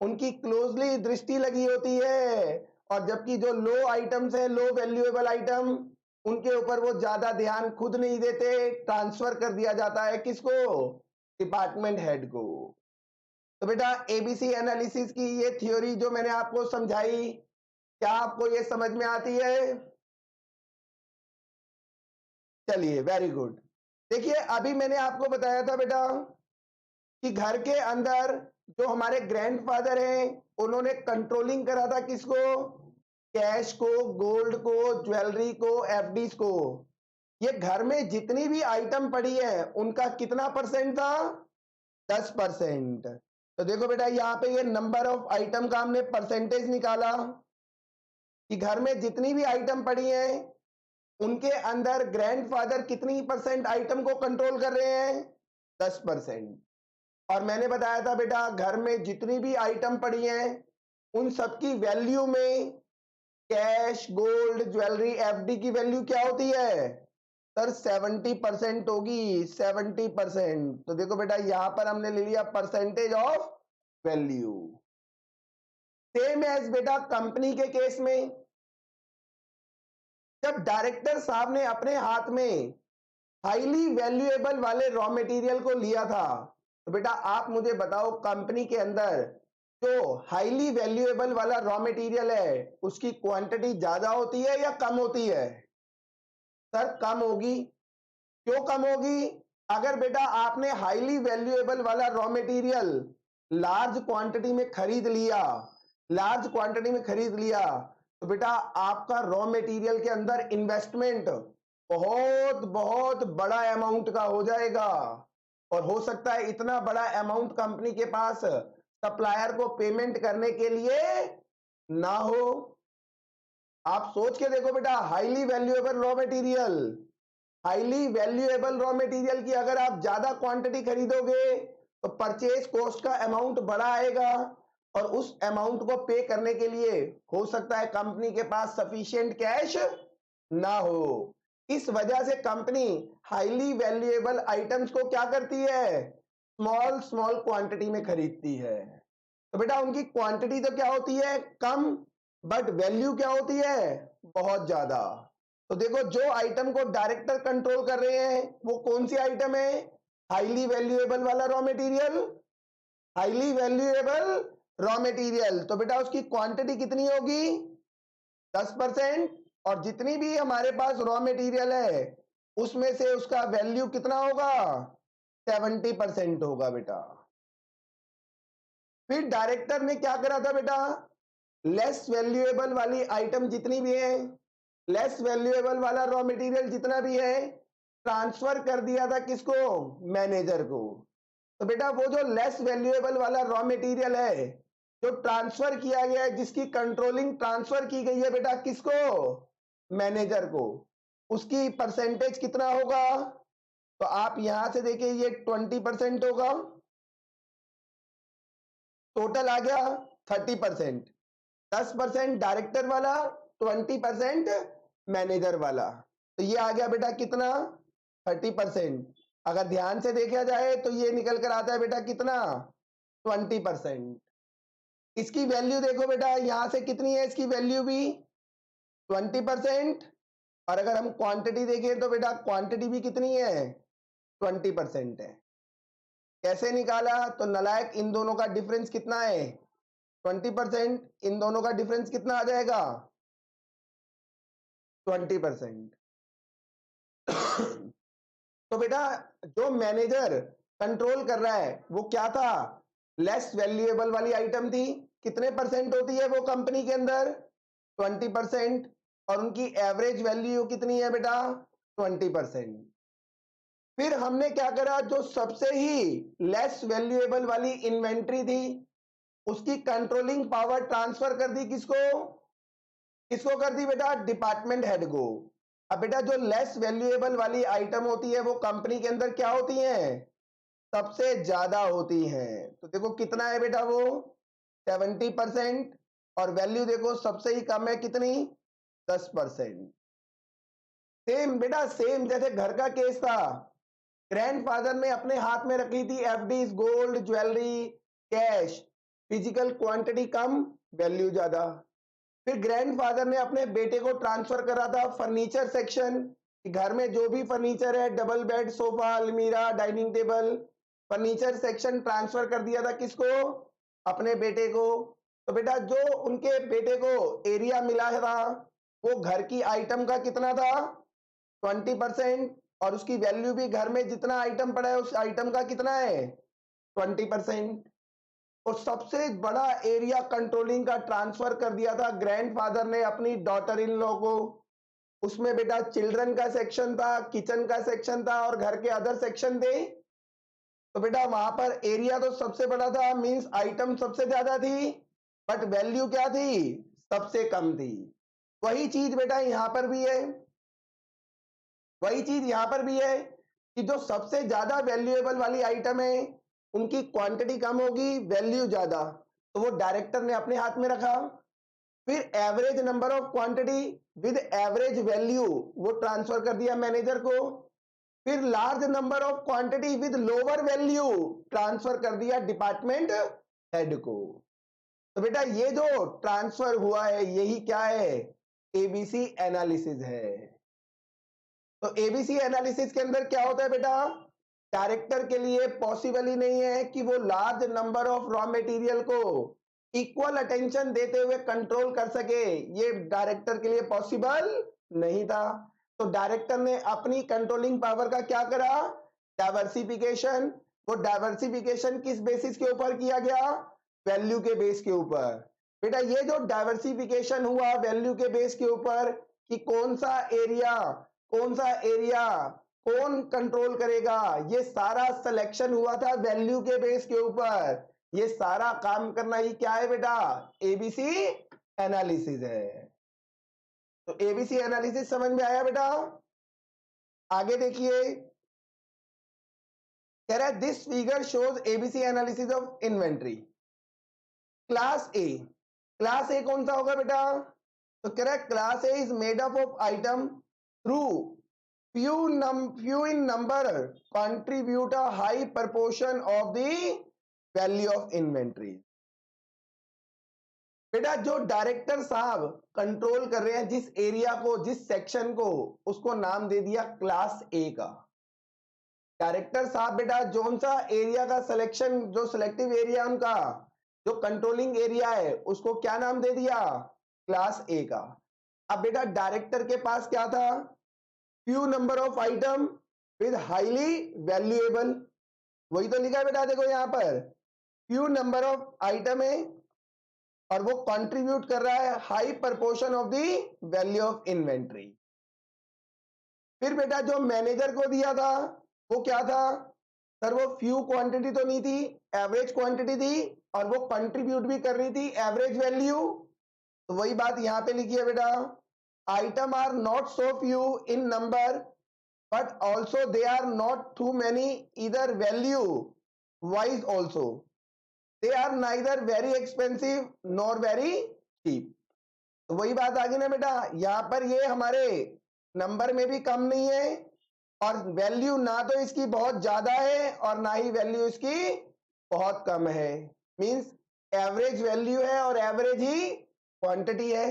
उनकी क्लोजली दृष्टि लगी होती है। और जबकि जो लो आइटम्स हैं, लो वैल्यूएबल आइटम, उनके ऊपर वो ज्यादा ध्यान खुद नहीं देते, ट्रांसफर कर दिया जाता है किसको, डिपार्टमेंट हेड को। तो बेटा एबीसी एनालिसिस की ये थ्योरी जो मैंने आपको समझाई, क्या आपको ये समझ में आती है? चलिए वेरी गुड। देखिए अभी मैंने आपको बताया था बेटा कि घर के अंदर जो हमारे ग्रैंडफादर हैं उन्होंने कंट्रोलिंग करा था किसको, कैश को, गोल्ड को, ज्वेलरी को, एफडीज को। ये घर में जितनी भी आइटम पड़ी है उनका कितना परसेंट था, 10%। तो देखो बेटा यहाँ पे ये नंबर ऑफ आइटम का हमने परसेंटेज निकाला कि घर में जितनी भी आइटम पड़ी है उनके अंदर ग्रैंडफादर कितनी परसेंट आइटम को कंट्रोल कर रहे हैं, 10%। और मैंने बताया था बेटा घर में जितनी भी आइटम पड़ी हैं उन सबकी वैल्यू में कैश, गोल्ड, ज्वेलरी, एफडी की वैल्यू क्या होती है सर, 70% होगी, 70%। तो देखो बेटा यहां पर हमने ले लिया percentage of value. Same as बेटा कंपनी के केस में जब डायरेक्टर साहब ने अपने हाथ में हाईली वैल्यूएबल वाले रॉ मटेरियल को लिया था, तो बेटा आप मुझे बताओ कंपनी के अंदर जो हाईली वैल्यूएबल वाला रॉ मटेरियल है उसकी क्वांटिटी ज्यादा होती है या कम होती है, सर कम होगी। क्यों कम होगी, अगर बेटा आपने हाईली वैल्यूएबल वाला रॉ मटेरियल लार्ज क्वांटिटी में खरीद लिया, लार्ज क्वांटिटी में खरीद लिया, तो बेटा आपका रॉ मटेरियल के अंदर इन्वेस्टमेंट बहुत बहुत बड़ा अमाउंट का हो जाएगा। और हो सकता है इतना बड़ा अमाउंट कंपनी के पास सप्लायर को पेमेंट करने के लिए ना हो। आप सोच के देखो बेटा, highly valuable raw material, highly valuable raw material की अगर आप ज्यादा क्वांटिटी खरीदोगे तो परचेज कॉस्ट का अमाउंट बड़ा आएगा और उस अमाउंट को पे करने के लिए हो सकता है कंपनी के पास सफिशिएंट कैश ना हो। इस वजह से कंपनी हाईली वैल्यूएबल आइटम्स को क्या करती है, स्मॉल स्मॉल क्वांटिटी में खरीदती है। तो बेटा उनकी क्वांटिटी तो क्या होती है, कम, बट वैल्यू क्या होती है, बहुत ज्यादा। तो देखो जो आइटम को डायरेक्टर कंट्रोल कर रहे हैं वो कौन सी आइटम है, हाईली वैल्यूएबल वाला raw material, highly valuable raw material. तो बेटा उसकी क्वांटिटी कितनी होगी, 10%। और जितनी भी हमारे पास रॉ मटेरियल है उसमें से उसका वैल्यू कितना होगा, 70% होगा बेटा। फिर डायरेक्टर ने क्या करा था बेटा, लेस वैल्यूएबल वाली आइटम जितनी भी है, लेस वैल्यूएबल वाला रॉ मटेरियल जितना भी है, ट्रांसफर कर दिया था किसको, मैनेजर को। तो बेटा वो जो लेस वैल्यूएबल वाला रॉ मटेरियल है जो ट्रांसफर किया गया है, जिसकी कंट्रोलिंग ट्रांसफर की गई है बेटा किसको, मैनेजर को, उसकी परसेंटेज कितना होगा, तो आप यहां से देखिए ये 20% होगा, टोटल आ गया 30%। 10% डायरेक्टर वाला, 20% मैनेजर वाला। तो ये आ गया बेटा कितना 30%। अगर ध्यान से देखा जाए तो ये निकल कर आता है बेटा कितना 20%। इसकी वैल्यू देखो बेटा यहां से कितनी है, इसकी वैल्यू भी 20%। और अगर हम क्वांटिटी देखें तो बेटा क्वांटिटी भी कितनी है 20% है। कैसे निकाला, तो नालायक इन दोनों का डिफरेंस कितना है 20%, इन दोनों का डिफरेंस कितना आ जाएगा 20%। तो बेटा जो मैनेजर कंट्रोल कर रहा है वो क्या था, लेस वैल्यूएबल वाली आइटम थी। कितने परसेंट होती है वो कंपनी के अंदर 20%। और उनकी एवरेज वैल्यू कितनी है बेटा 20%। फिर हमने क्या करा, जो सबसे ही लेस वैल्यूएबल वाली इन्वेंट्री थी उसकी कंट्रोलिंग पावर ट्रांसफर कर दी किसको, किसको कर दी बेटा डिपार्टमेंट हेड को। अब बेटा जो लेस वैल्यूएबल वाली आइटम होती है वो कंपनी के अंदर क्या होती हैं, सबसे ज्यादा होती हैं। तो देखो कितना है बेटा वो 70%। और वैल्यू देखो सबसे ही कम है कितनी 10%। सेम बेटा सेम जैसे घर का केस था, ग्रैंडफादर ने अपने हाथ में रखी थी FDs, gold, jewellery, cash. Physical quantity कम, वैल्यू ज्यादा। फिर ग्रैंडफादर ने अपने बेटे को ट्रांसफर करा था फर्नीचर सेक्शन, घर में जो भी फर्नीचर है डबल बेड, सोफा, अलमीरा, dining table, furniture section transfer कर दिया था किसको, अपने बेटे को। तो बेटा जो उनके बेटे को एरिया मिला था वो घर की आइटम का कितना था 20%। और उसकी वैल्यू भी घर में जितना आइटम पड़ा है उस आइटम का कितना है 20%। और सबसे बड़ा एरिया कंट्रोलिंग का ट्रांसफर कर दिया था ग्रैंडफादर ने अपनी डॉटर इन लॉ को। उसमें बेटा चिल्ड्रन का सेक्शन था, किचन का सेक्शन था और घर के अदर सेक्शन थे। तो बेटा वहां पर एरिया तो सबसे बड़ा था, मींस आइटम सबसे ज्यादा थी, बट वैल्यू क्या थी सबसे कम थी। वही चीज बेटा यहां पर भी है, वही चीज यहां पर भी है कि जो सबसे ज्यादा वैल्यूएबल वाली आइटम है उनकी क्वांटिटी कम होगी, वैल्यू ज्यादा। तो वो डायरेक्टर ने अपने हाथ में रखा। फिर average number of quantity with average value वो ट्रांसफर कर दिया मैनेजर को। फिर large number of quantity with lower value transfer कर दिया डिपार्टमेंट हेड को। तो बेटा ये जो ट्रांसफर हुआ है यही क्या है एबीसी एनालिसिस है। तो एबीसी एनालिसिस के अंदर क्या होता है बेटा, डायरेक्टर के लिए पॉसिबल ही नहीं है कि वो large number of raw material को इक्वल अटेंशन देते हुए कंट्रोल कर सके, ये डायरेक्टर के लिए पॉसिबल नहीं था। तो डायरेक्टर ने अपनी कंट्रोलिंग पावर का क्या करा डाइवर्सिफिकेशन। वो डाइवर्सिफिकेशन किस बेसिस के ऊपर किया गया, वैल्यू के बेस के ऊपर। बेटा ये जो डाइवर्सिफिकेशन हुआ वैल्यू के बेस के ऊपर कि कौन सा एरिया कौन कंट्रोल करेगा, ये सारा सिलेक्शन हुआ था वैल्यू के बेस के ऊपर। ये सारा काम करना ही क्या है बेटा एबीसी एनालिसिस है। तो एबीसी एनालिसिस समझ में आया बेटा। आगे देखिए कह रहा है this figure shows ABC analysis of inventory class A. Class ए कौन सा होगा बेटा, तो कह रहा है class A is made up of item through few in number contribute a high proportion of the value of inventory। बेटा जो डायरेक्टर साहब कंट्रोल कर रहे हैं जिस एरिया को, जिस सेक्शन को, उसको नाम दे दिया क्लास ए का। डायरेक्टर साहब बेटा जोन सा एरिया का सिलेक्शन, जो सिलेक्टिव एरिया उनका जो कंट्रोलिंग एरिया है उसको क्या नाम दे दिया क्लास ए का। अब बेटा डायरेक्टर के पास क्या था, few number of item with highly valuable, वही तो लिखा है बेटा देखो यहां पर few number of item है और वो कंट्रीब्यूट कर रहा है high proportion of the value of inventory. फिर बेटा जो मैनेजर को दिया था वो क्या था, सर वो फ्यू क्वांटिटी तो नहीं थी, एवरेज क्वांटिटी थी और वो कंट्रीब्यूट भी कर रही थी एवरेज वैल्यू। तो वही बात यहां पे लिखी है बेटा, item are not so few in number but also they are not too many either value wise also, they are neither very expensive nor very cheap। तो वही बात आ गई ना बेटा, यहाँ पर ये हमारे नंबर में भी कम नहीं है और वैल्यू ना तो इसकी बहुत ज्यादा है और ना ही वैल्यू इसकी बहुत कम है, मींस एवरेज वैल्यू है और एवरेज ही क्वांटिटी है।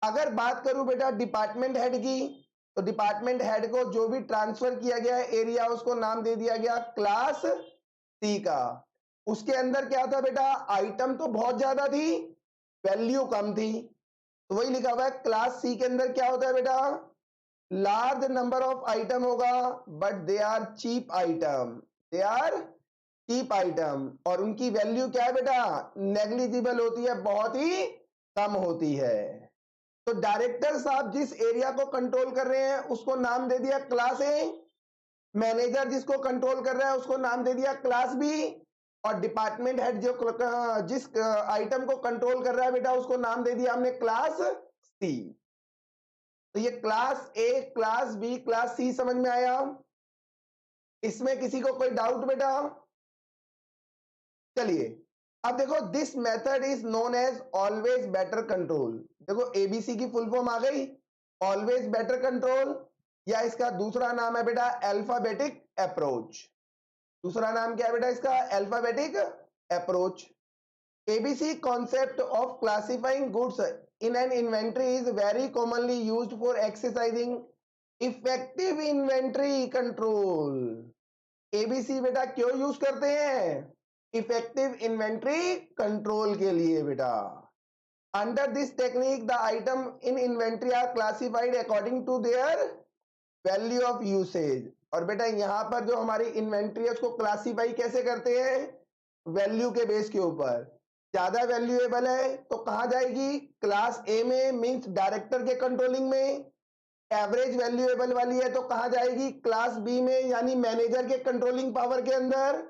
अगर बात करूं बेटा डिपार्टमेंट हेड की, तो डिपार्टमेंट हेड को जो भी ट्रांसफर किया गया एरिया उसको नाम दे दिया गया क्लास सी का। उसके अंदर क्या था बेटा, आइटम तो बहुत ज्यादा थी, वैल्यू कम थी, तो वही लिखा हुआ है क्लास सी के अंदर क्या होता है बेटा, लार्ज नंबर ऑफ आइटम होगा but they are cheap item, they are cheap item, और उनकी वैल्यू क्या है बेटा, नेग्लिजिबल होती है, बहुत ही कम होती है। तो डायरेक्टर साहब जिस एरिया को कंट्रोल कर रहे हैं उसको नाम दे दिया क्लास ए, मैनेजर जिसको कंट्रोल कर रहा है उसको नाम दे दिया क्लास बी, और डिपार्टमेंट हेड जो जिस आइटम को कंट्रोल कर रहा है बेटा उसको नाम दे दिया हमने क्लास सी। तो ये class A, class B, class C समझ में आया? इसमें किसी को कोई डाउट बेटा? चलिए अब देखो, this method is known as always better control. देखो एबीसी की फुल फॉर्म आ गई, ऑलवेज बेटर कंट्रोल, या इसका दूसरा नाम है बेटा अल्फाबेटिक अप्रोच। दूसरा नाम क्या है बेटा इसका, alphabetic approach. ABC concept of classifying goods in an inventory is very commonly used for exercising effective inventory control। ABC बेटा क्यों यूज करते हैं, इफेक्टिव इन्वेंट्री कंट्रोल के लिए बेटा। Under this technique the item in inventory are classified according to their value of usage. और बेटा यहाँ पर जो हमारी इन्वेंट्री है उसको क्लासिफाई कैसे करते हैं, वैल्यू के बेस के ऊपर। ज्यादा वैल्यूएबल है तो कहाँ जाएगी, क्लास ए में, मींस डायरेक्टर के कंट्रोलिंग में। एवरेज वैल्यूएबल वाली है तो कहाँ जाएगी, क्लास बी में, यानी मैनेजर के कंट्रोलिंग पावर के अंदर।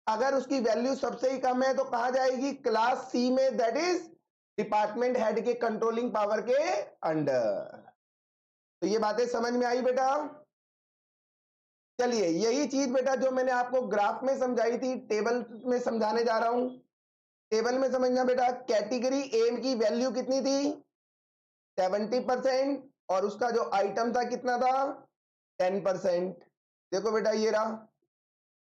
अगर उसकी वैल्यू सबसे ही कम है तो कहाँ जाएगी, क्लास सी में, दैट इज डिपार्टमेंट हेड के कंट्रोलिंग पावर के अंडर। तो ये बातें समझ में आई बेटा? चलिए यही चीज बेटा जो मैंने आपको ग्राफ में समझाई थी, टेबल में समझाने जा रहा हूं। टेबल में समझना बेटा, कैटेगरी ए की वैल्यू कितनी थी, 70%, और उसका जो आइटम था कितना था, 10%। देखो बेटा ये रहा,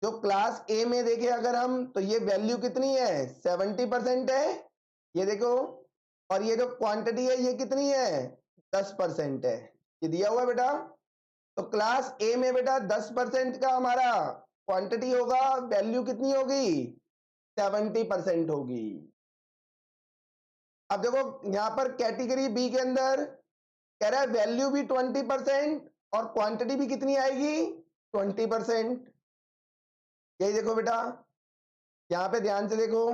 जो क्लास ए में देखे अगर हम तो ये वैल्यू कितनी है, 70% है, ये देखो। और ये जो क्वांटिटी है ये कितनी है, 10% है, ये दिया हुआ बेटा। तो क्लास ए में बेटा 10% का हमारा क्वांटिटी होगा, वैल्यू कितनी होगी, 70% होगी। अब देखो यहां पर कैटेगरी बी के अंदर कह रहा है वैल्यू भी 20% और क्वांटिटी भी कितनी आएगी, 20%। यही देखो बेटा, यहां पे ध्यान से देखो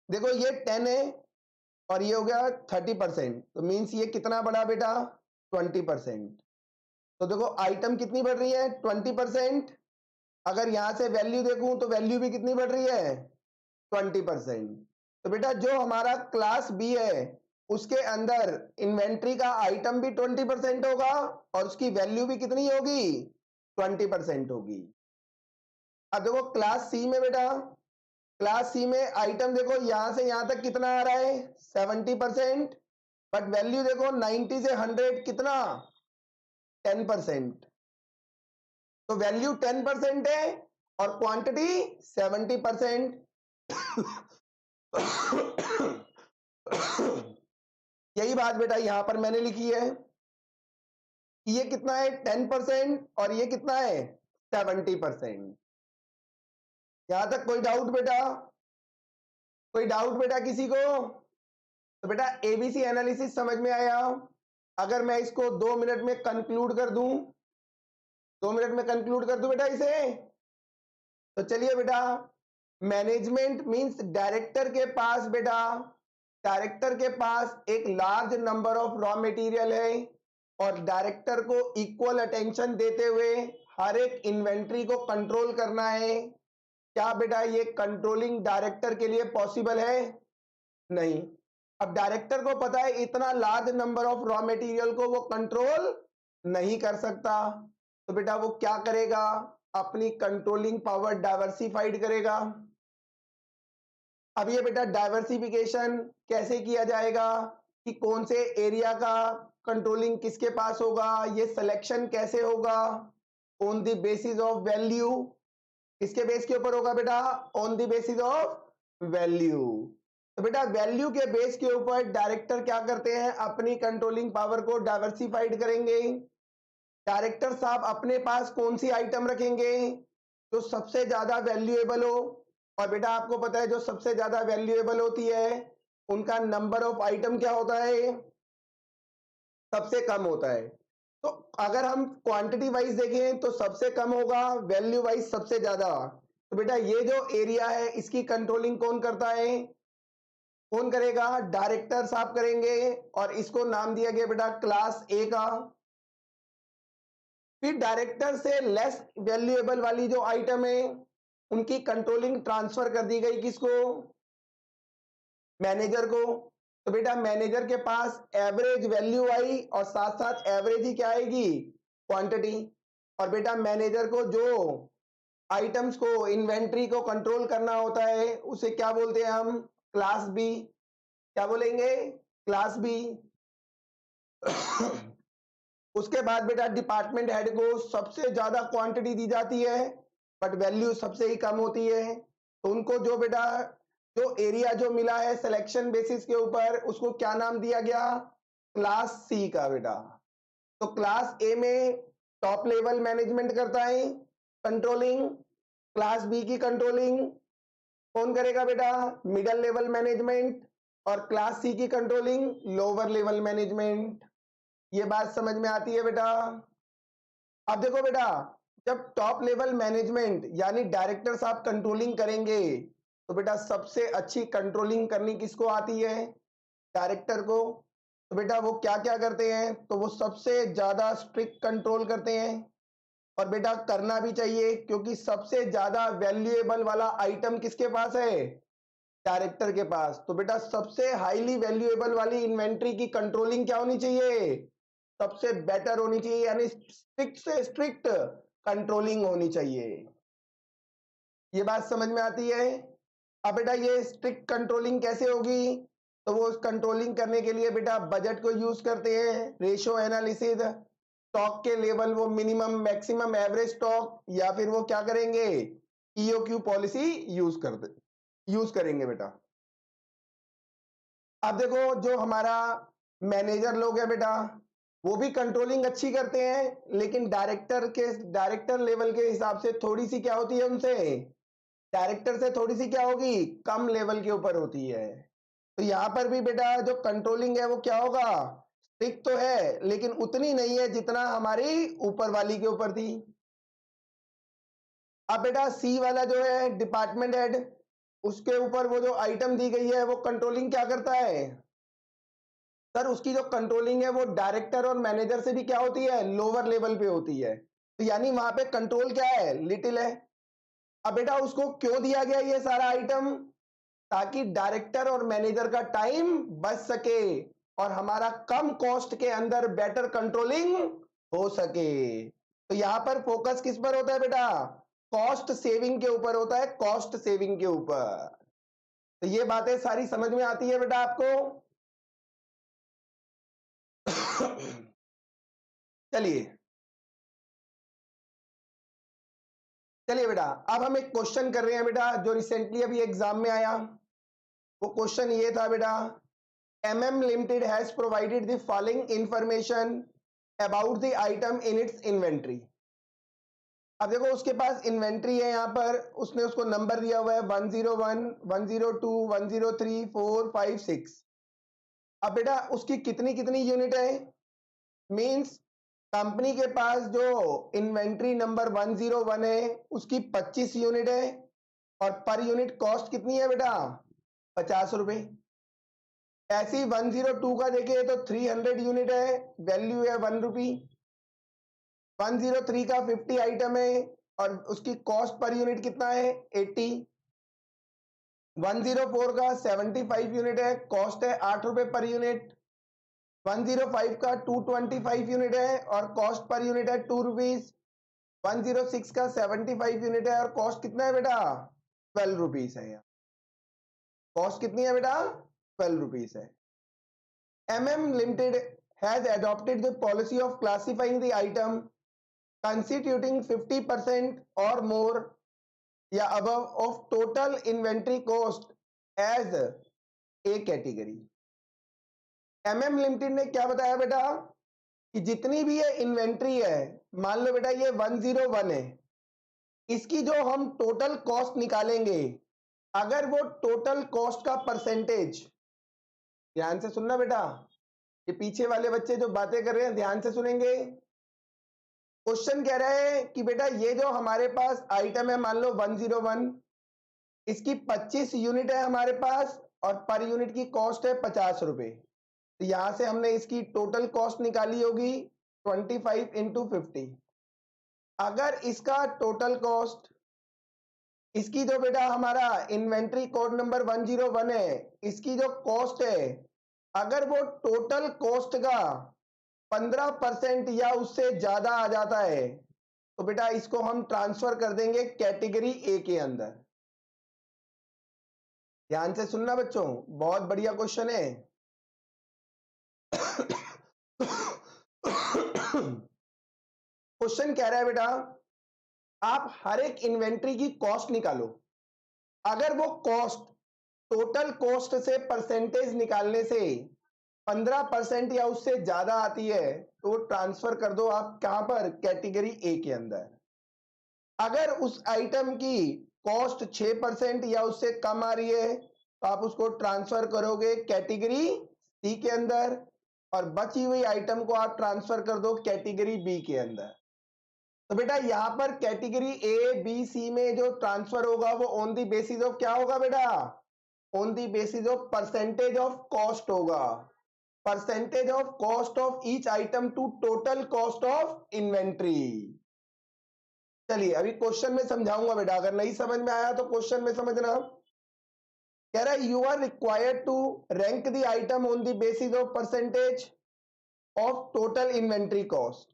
देखो ये 10 है और ये हो गया 30%, तो मींस ये कितना बढ़ा बेटा, 20%। तो देखो आइटम कितनी बढ़ रही है, 20%। अगर यहां से वैल्यू देखूं तो वैल्यू भी कितनी बढ़ रही है, 20%। तो बेटा जो हमारा क्लास बी है उसके अंदर इन्वेंट्री का आइटम भी 20% होगा और उसकी वैल्यू भी कितनी होगी, 20% होगी। अब देखो क्लास सी में बेटा, क्लास सी में आइटम देखो यहां से यहां तक कितना आ रहा है, 70%, बट वैल्यू देखो 90 से 100 कितना, 10%। तो वैल्यू 10% है और क्वांटिटी 70%। यही बात बेटा यहां पर मैंने लिखी है, ये कितना है, 10% और ये कितना है, 70%। यहां तक कोई डाउट बेटा, कोई डाउट बेटा किसी को? तो बेटा एबीसी एनालिसिस समझ में आया। अगर मैं इसको 2 मिनट में कंक्लूड कर दूं, 2 मिनट में कंक्लूड कर दूं बेटा इसे, तो चलिए बेटा, मैनेजमेंट मींस डायरेक्टर के पास बेटा, डायरेक्टर के पास एक large number of raw material है और डायरेक्टर को इक्वल अटेंशन देते हुए हर एक इन्वेंट्री को कंट्रोल करना है। क्या बेटा ये कंट्रोलिंग डायरेक्टर के लिए पॉसिबल है? नहीं। अब डायरेक्टर को पता है इतना large number of raw material को वो कंट्रोल नहीं कर सकता, तो बेटा वो क्या करेगा, अपनी कंट्रोलिंग पावर डाइवर्सिफाइड करेगा। अब ये बेटा डाइवर्सिफिकेशन कैसे किया जाएगा कि कौन से एरिया का कंट्रोलिंग किसके पास होगा, ये सिलेक्शन कैसे होगा, on the basis of value. किसके बेस के ऊपर होगा बेटा? On the basis of value. तो बेटा वैल्यू के बेस के ऊपर डायरेक्टर क्या करते हैं? अपनी कंट्रोलिंग पावर को डाइवर्सिफाइड करेंगे। डायरेक्टर साहब अपने पास कौन सी आइटम रखेंगे जो सबसे ज्यादा वैल्यूएबल हो, और बेटा आपको पता है जो सबसे ज्यादा वैल्यूएबल होती है उनका नंबर ऑफ आइटम क्या होता है? सबसे कम होता है। तो अगर हम क्वांटिटी वाइज देखें तो सबसे कम होगा, वैल्यू वाइज सबसे ज्यादा। तो बेटा ये जो एरिया है इसकी कंट्रोलिंग कौन करता है? कौन करेगा? डायरेक्टर साहब करेंगे, और इसको नाम दिया गया बेटा क्लास ए का। फिर डायरेक्टर से लेस वैल्यूएबल वाली जो आइटम है उनकी कंट्रोलिंग ट्रांसफर कर दी गई किसको? मैनेजर को। तो बेटा मैनेजर के पास एवरेज वैल्यू आई और साथ साथ एवरेज ही क्या आएगी? क्वांटिटी। और बेटा मैनेजर को जो आइटम्स को इन्वेंट्री को कंट्रोल करना होता है उसे क्या बोलते हैं हम? Class B. क्या बोलेंगे? Class B. उसके बाद बेटा डिपार्टमेंट हेड को सबसे ज्यादा क्वांटिटी दी जाती है बट वैल्यू सबसे ही कम होती है, तो उनको जो बेटा जो एरिया जो मिला है सिलेक्शन बेसिस के ऊपर उसको क्या नाम दिया गया? क्लास सी का बेटा। तो क्लास ए में टॉप लेवल मैनेजमेंट करता है कंट्रोलिंग, क्लास बी की कंट्रोलिंग कौन करेगा बेटा? मिडल लेवल मैनेजमेंट, और क्लास सी की कंट्रोलिंग लोअर लेवल मैनेजमेंट। ये बात समझ में आती है बेटा? अब देखो बेटा जब टॉप लेवल मैनेजमेंट यानी डायरेक्टर साहब कंट्रोलिंग करेंगे तो बेटा सबसे अच्छी कंट्रोलिंग करनी किसको आती है? डायरेक्टर को। तो बेटा वो क्या क्या करते हैं? तो वो सबसे ज्यादा स्ट्रिक्ट कंट्रोल करते हैं, और बेटा करना भी चाहिए क्योंकि सबसे ज्यादा वैल्यूएबल वाला आइटम किसके पास है? डायरेक्टर के पास। तो बेटा सबसे हाईली वैल्यूएबल वाली इन्वेंट्री की कंट्रोलिंग क्या होनी चाहिए? सबसे बेटर होनी चाहिए, यानी स्ट्रिक्ट से स्ट्रिक्ट कंट्रोलिंग होनी चाहिए। ये बात समझ में आती है? अब बेटा ये स्ट्रिक्ट कंट्रोलिंग कैसे होगी? तो वो कंट्रोलिंग करने के लिए बेटा बजट को यूज करते हैं, रेशियो एनालिसिस, स्टॉक के लेवल वो मिनिमम मैक्सिमम एवरेज स्टॉक, या फिर वो क्या करेंगे? ईओक्यू पॉलिसी यूज करेंगे बेटा। अब देखो जो हमारा मैनेजर लोग है बेटा वो भी कंट्रोलिंग अच्छी करते हैं, लेकिन डायरेक्टर लेवल के हिसाब से थोड़ी सी क्या होती है उनसे? डायरेक्टर से थोड़ी सी क्या होगी? कम लेवल के ऊपर होती है। तो यहां पर भी बेटा जो कंट्रोलिंग है वो क्या होगा? स्ट्रिक्ट तो है लेकिन उतनी नहीं है जितना हमारी ऊपर वाली के ऊपर थी। अब बेटा सी वाला जो है डिपार्टमेंट हेड, उसके ऊपर वो जो आइटम दी गई है वो कंट्रोलिंग क्या करता है? सर उसकी जो कंट्रोलिंग है वो डायरेक्टर और मैनेजर से भी क्या होती है? लोअर लेवल पे होती है, तो यानी वहां पे कंट्रोल क्या है? लिटिल है। अब बेटा उसको क्यों दिया गया ये सारा आइटम? ताकि डायरेक्टर और मैनेजर का टाइम बच सके और हमारा कम कॉस्ट के अंदर बेटर कंट्रोलिंग हो सके। तो यहां पर फोकस किस पर होता है बेटा? कॉस्ट सेविंग के ऊपर होता है, कॉस्ट सेविंग के ऊपर। तो ये बातें सारी समझ में आती है बेटा आपको? चलिए चलिए बेटा अब हम एक क्वेश्चन कर रहे हैं बेटा जो रिसेंटली अभी एग्जाम में आया। वो क्वेश्चन ये था बेटा, MM Limited has provided the following information about the item in its inventory। अब देखो उसके पास इन्वेंट्री है, यहां पर उसने उसको नंबर दिया हुआ है 101, 102, 103, 4, 5, 6। अब बेटा उसकी कितनी कितनी यूनिट है? मींस कंपनी के पास जो इन्वेंट्री नंबर 101 है उसकी 25 यूनिट है, और पर यूनिट कॉस्ट कितनी है बेटा? 50 रुपए। ऐसी 102 का देखिए तो 300 यूनिट है, वैल्यू है 1 रुपी। 103 का 50 आइटम है और उसकी कॉस्ट पर यूनिट कितना है? 80। 104 का 75 यूनिट है, कॉस्ट है 8 रुपए पर यूनिट। 105 का 225 यूनिट है और कॉस्ट पर यूनिट है 2 रुपीज। 106 का 75 यूनिट है और कॉस्ट कितना है बेटा 12 रुपीज है। यहाँ कॉस्ट कितनी है बेटा 12 रुपीज है। Limited has adopted the policy of classifying the item constituting 50% or more या above of total inventory cost as a category। Limited ने क्या बताया बेटा कि जितनी भी ये इन्वेंट्री है, मान लो बेटा ये 101 है, इसकी जो हम टोटल कॉस्ट निकालेंगे, अगर वो टोटल कॉस्ट का परसेंटेज, ध्यान से सुनना बेटा, ये पीछे वाले बच्चे जो बातें कर रहे हैं ध्यान से सुनेंगे। क्वेश्चन कह रहा है कि बेटा ये जो हमारे पास आइटम है, मान लो 101, इसकी 25 यूनिट है हमारे पास और पर यूनिट की कॉस्ट है 50 रुपए। तो यहां से हमने इसकी टोटल कॉस्ट निकाली होगी 25 इंटू 50। अगर इसका टोटल कॉस्ट, इसकी जो बेटा हमारा इन्वेंट्री कोड नंबर 101 है, इसकी जो कॉस्ट है, अगर वो टोटल कॉस्ट का 15% या उससे ज्यादा आ जाता है तो बेटा इसको हम ट्रांसफर कर देंगे कैटेगरी ए के अंदर। ध्यान से सुनना बच्चों, बहुत बढ़िया क्वेश्चन है। क्वेश्चन कह रहा है बेटा आप हर एक इन्वेंट्री की कॉस्ट निकालो, अगर वो कॉस्ट टोटल कॉस्ट से परसेंटेज निकालने से 15% या उससे ज्यादा आती है तो ट्रांसफर कर दो आप कहां पर, कैटेगरी ए के अंदर। अगर उस आइटम की कॉस्ट 6% या उससे कम आ रही है तो आप उसको ट्रांसफर करोगे कैटेगरी सी के अंदर, और बची हुई आइटम को आप ट्रांसफर कर दो कैटेगरी बी के अंदर। तो बेटा यहां पर कैटेगरी ए बी सी में जो ट्रांसफर होगा वो ऑन दी बेसिस ऑफ क्या होगा बेटा, on the basis of percentage of cost होगा, percentage of cost of each item to total cost of inventory. चलिए अभी क्वेश्चन में समझाऊंगा बेटा, अगर नहीं समझ में आया तो क्वेश्चन में समझना। कह रहा है you are required to rank the item on the basis of percentage of total inventory cost,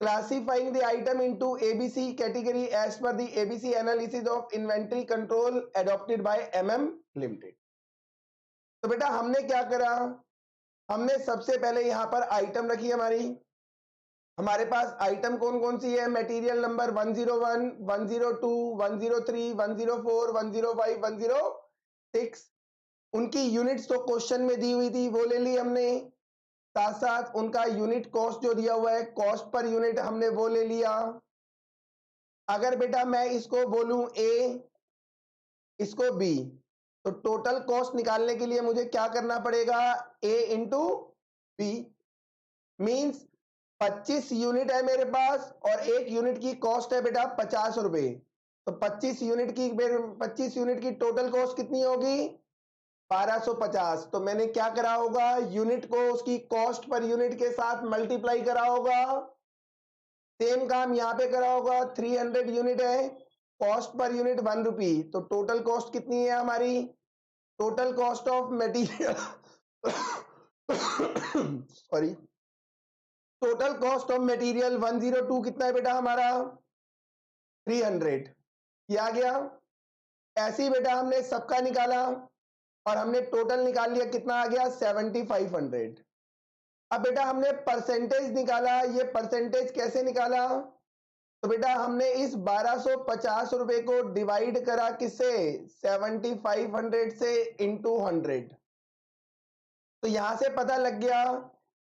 classifying the item into ABC category as per the ABC analysis of inventory control adopted by Limited। तो बेटा हमने क्या करा, हमने सबसे पहले यहां पर आइटम रखी हमारे पास आइटम कौन कौन सी है, मटेरियल नंबर 101, 102, 103, 104, 105, 106, उनकी यूनिट्स तो क्वेश्चन में दी हुई थी वो ले ली हमने, साथ साथ उनका यूनिट कॉस्ट जो दिया हुआ है, कॉस्ट पर यूनिट हमने वो ले लिया। अगर बेटा मैं इसको बोलूं ए, इसको बी, तो टोटल कॉस्ट निकालने के लिए मुझे क्या करना पड़ेगा, ए इंटू बी, मीन्स 25 यूनिट है मेरे पास और एक यूनिट की कॉस्ट है बेटा 50 रुपए, तो 25 यूनिट की टोटल कॉस्ट कितनी होगी 1250। तो मैंने क्या करा होगा, यूनिट को उसकी कॉस्ट पर यूनिट के साथ मल्टीप्लाई करा होगा। सेम काम यहां पे करा होगा, 300 यूनिट है, कॉस्ट पर यूनिट 1 रुपी, तो टोटल कॉस्ट कितनी है हमारी, total cost of material sorry, total cost of material 102 कितना है बेटा हमारा 300, ये आ गया। ऐसे ही बेटा हमने सबका निकाला और हमने टोटल निकाल लिया, कितना आ गया 7500। अब बेटा हमने परसेंटेज निकाला, ये परसेंटेज कैसे निकाला, तो बेटा हमने इस 1250 रुपए को डिवाइड करा किससे, 7500 से इंटू 100। तो यहां से पता लग गया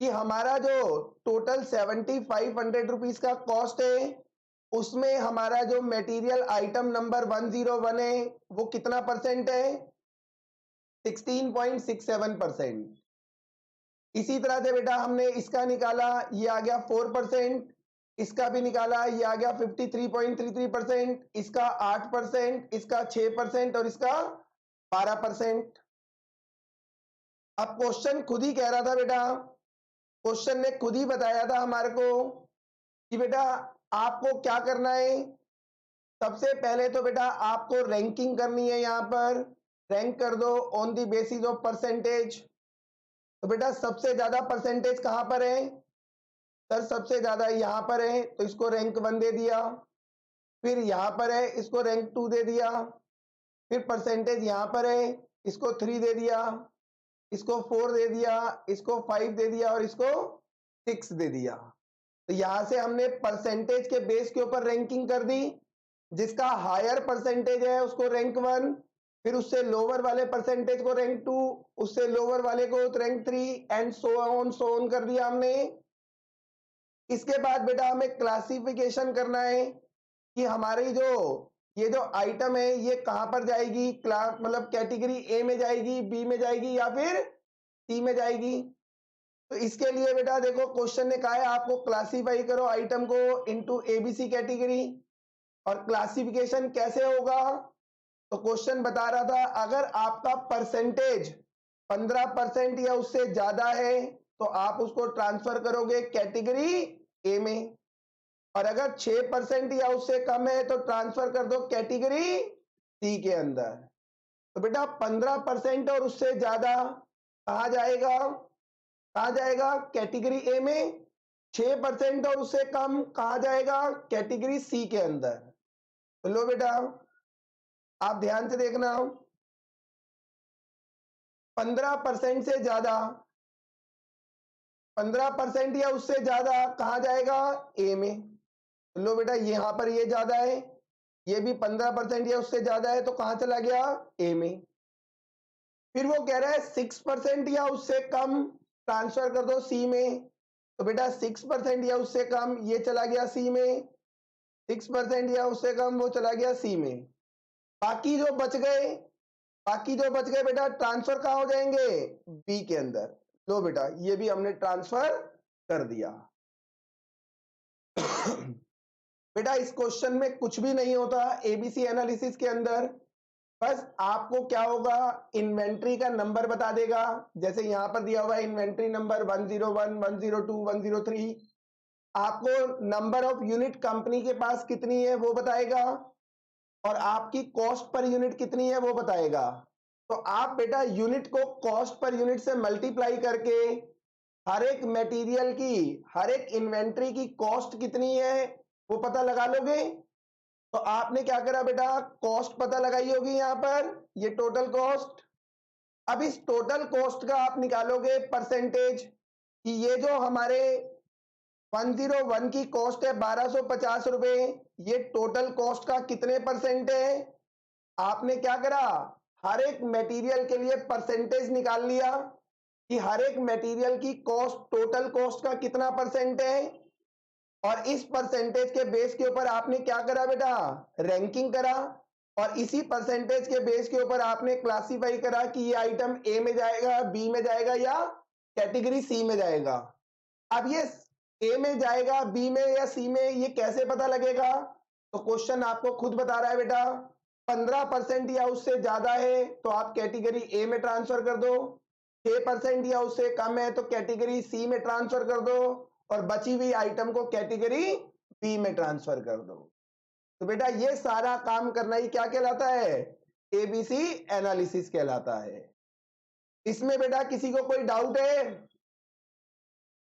कि हमारा जो टोटल 7500 रुपीज का कॉस्ट है उसमें हमारा जो मटेरियल आइटम नंबर 101 है वो कितना परसेंट है, 16.67%। इसी तरह से बेटा हमने इसका निकाला, ये आ गया 4%, इसका भी निकाला, ये आ गया 53.33%, इसका 8%, इसका 6% और इसका 12%। अब क्वेश्चन खुद ही कह रहा था बेटा, क्वेश्चन ने खुद ही बताया था हमारे को कि बेटा आपको क्या करना है, सबसे पहले तो बेटा आपको रैंकिंग करनी है, यहां पर रैंक कर दो on the basis of percentage. तो बेटा सबसे ज्यादा परसेंटेज कहां पर है, सर सबसे ज्यादा यहाँ पर है तो इसको रैंक 1 दे दिया, फिर यहाँ पर है इसको रैंक 2 दे दिया, फिर परसेंटेज यहाँ पर है इसको 3 दे दिया, इसको 4 दे दिया, इसको 5 दे दिया और इसको 6 दे दिया। तो यहां से हमने परसेंटेज के बेस के ऊपर रैंकिंग कर दी, जिसका हायर परसेंटेज है उसको रैंक 1, फिर उससे लोअर वाले परसेंटेज को रैंक 2, उससे लोअर वाले को रैंक 3 एंड सो ऑन कर दिया हमने। इसके बाद बेटा हमें क्लासिफिकेशन करना है कि हमारी जो ये जो आइटम है ये कहां पर जाएगी, क्लास मतलब कैटेगरी ए में जाएगी, बी में जाएगी या फिर सी में जाएगी। तो इसके लिए बेटा देखो क्वेश्चन ने कहा है आपको क्लासीफाई करो आइटम को इनटू एबीसी कैटेगरी, और क्लासिफिकेशन कैसे होगा। तो क्वेश्चन बता रहा था अगर आपका परसेंटेज 15% या उससे ज्यादा है तो आप उसको ट्रांसफर करोगे कैटेगरी ए में, और अगर 6% या उससे कम है तो ट्रांसफर कर दो कैटेगरी सी के अंदर। तो बेटा 15% और उससे ज्यादा कहा जाएगा, कहा जाएगा कैटेगरी ए में, 6% और उससे कम कहा जाएगा कैटेगरी सी के अंदर। तो लो बेटा आप ध्यान से देखना, 15% से ज्यादा, 15% या उससे ज्यादा कहा जाएगा ए में। तो लो बेटा यहां पर ये ज्यादा है, ये भी 15% या उससे ज्यादा है तो कहां चला गया ए में। फिर वो कह रहा है 6% या उससे कम ट्रांसफर कर दो सी में। तो बेटा 6% या उससे कम ये चला गया सी में, 6% या उससे कम वो चला गया सी में। बाकी जो बच गए, बाकी जो बच गए बेटा ट्रांसफर कहाँ हो जाएंगे, बी के अंदर। लो बेटा ये भी हमने ट्रांसफर कर दिया। बेटा इस क्वेश्चन में कुछ भी नहीं होता एबीसी एनालिसिस के अंदर, बस आपको क्या होगा इन्वेंट्री का नंबर बता देगा, जैसे यहां पर दिया हुआ है इन्वेंट्री नंबर 101, 102, 103, आपको नंबर ऑफ यूनिट कंपनी के पास कितनी है वो बताएगा, और आपकी कॉस्ट पर यूनिट कितनी है वो बताएगा। तो आप बेटा यूनिट को कॉस्ट पर यूनिट से मल्टीप्लाई करके हर एक मटेरियल की, हर एक इन्वेंट्री की कॉस्ट कितनी है वो पता लगा लोगे। तो आपने क्या करा बेटा, कॉस्ट पता लगाई होगी यहां पर, ये टोटल कॉस्ट। अब इस टोटल कॉस्ट का आप निकालोगे परसेंटेज कि ये जो हमारे 101 की कॉस्ट है 1250 रुपए, ये टोटल कॉस्ट का कितने परसेंट है। आपने क्या करा, हर एक मटेरियल के लिए परसेंटेज निकाल लिया कि हर एक मटेरियल की कॉस्ट टोटल कॉस्ट का कितना परसेंट है, और इस परसेंटेज के बेस के ऊपर आपने क्या करा बेटा, रैंकिंग करा, और इसी परसेंटेज के बेस के ऊपर आपने क्लासिफाई करा कि ये आइटम ए में जाएगा, बी में जाएगा या कैटेगरी सी में जाएगा। अब ये ए में जाएगा, बी में या सी में, ये कैसे पता लगेगा। तो क्वेश्चन आपको खुद बता रहा है बेटा 15% या उससे ज्यादा है तो आप कैटेगरी ए में ट्रांसफर कर दो, 6% या उससे कम है तो कैटेगरी सी में ट्रांसफर कर दो, और बची हुई आइटम को कैटेगरी बी में ट्रांसफर कर दो। तो बेटा ये सारा काम करना ही क्या कहलाता है, एबीसी एनालिसिस कहलाता है। इसमें बेटा किसी को कोई डाउट है।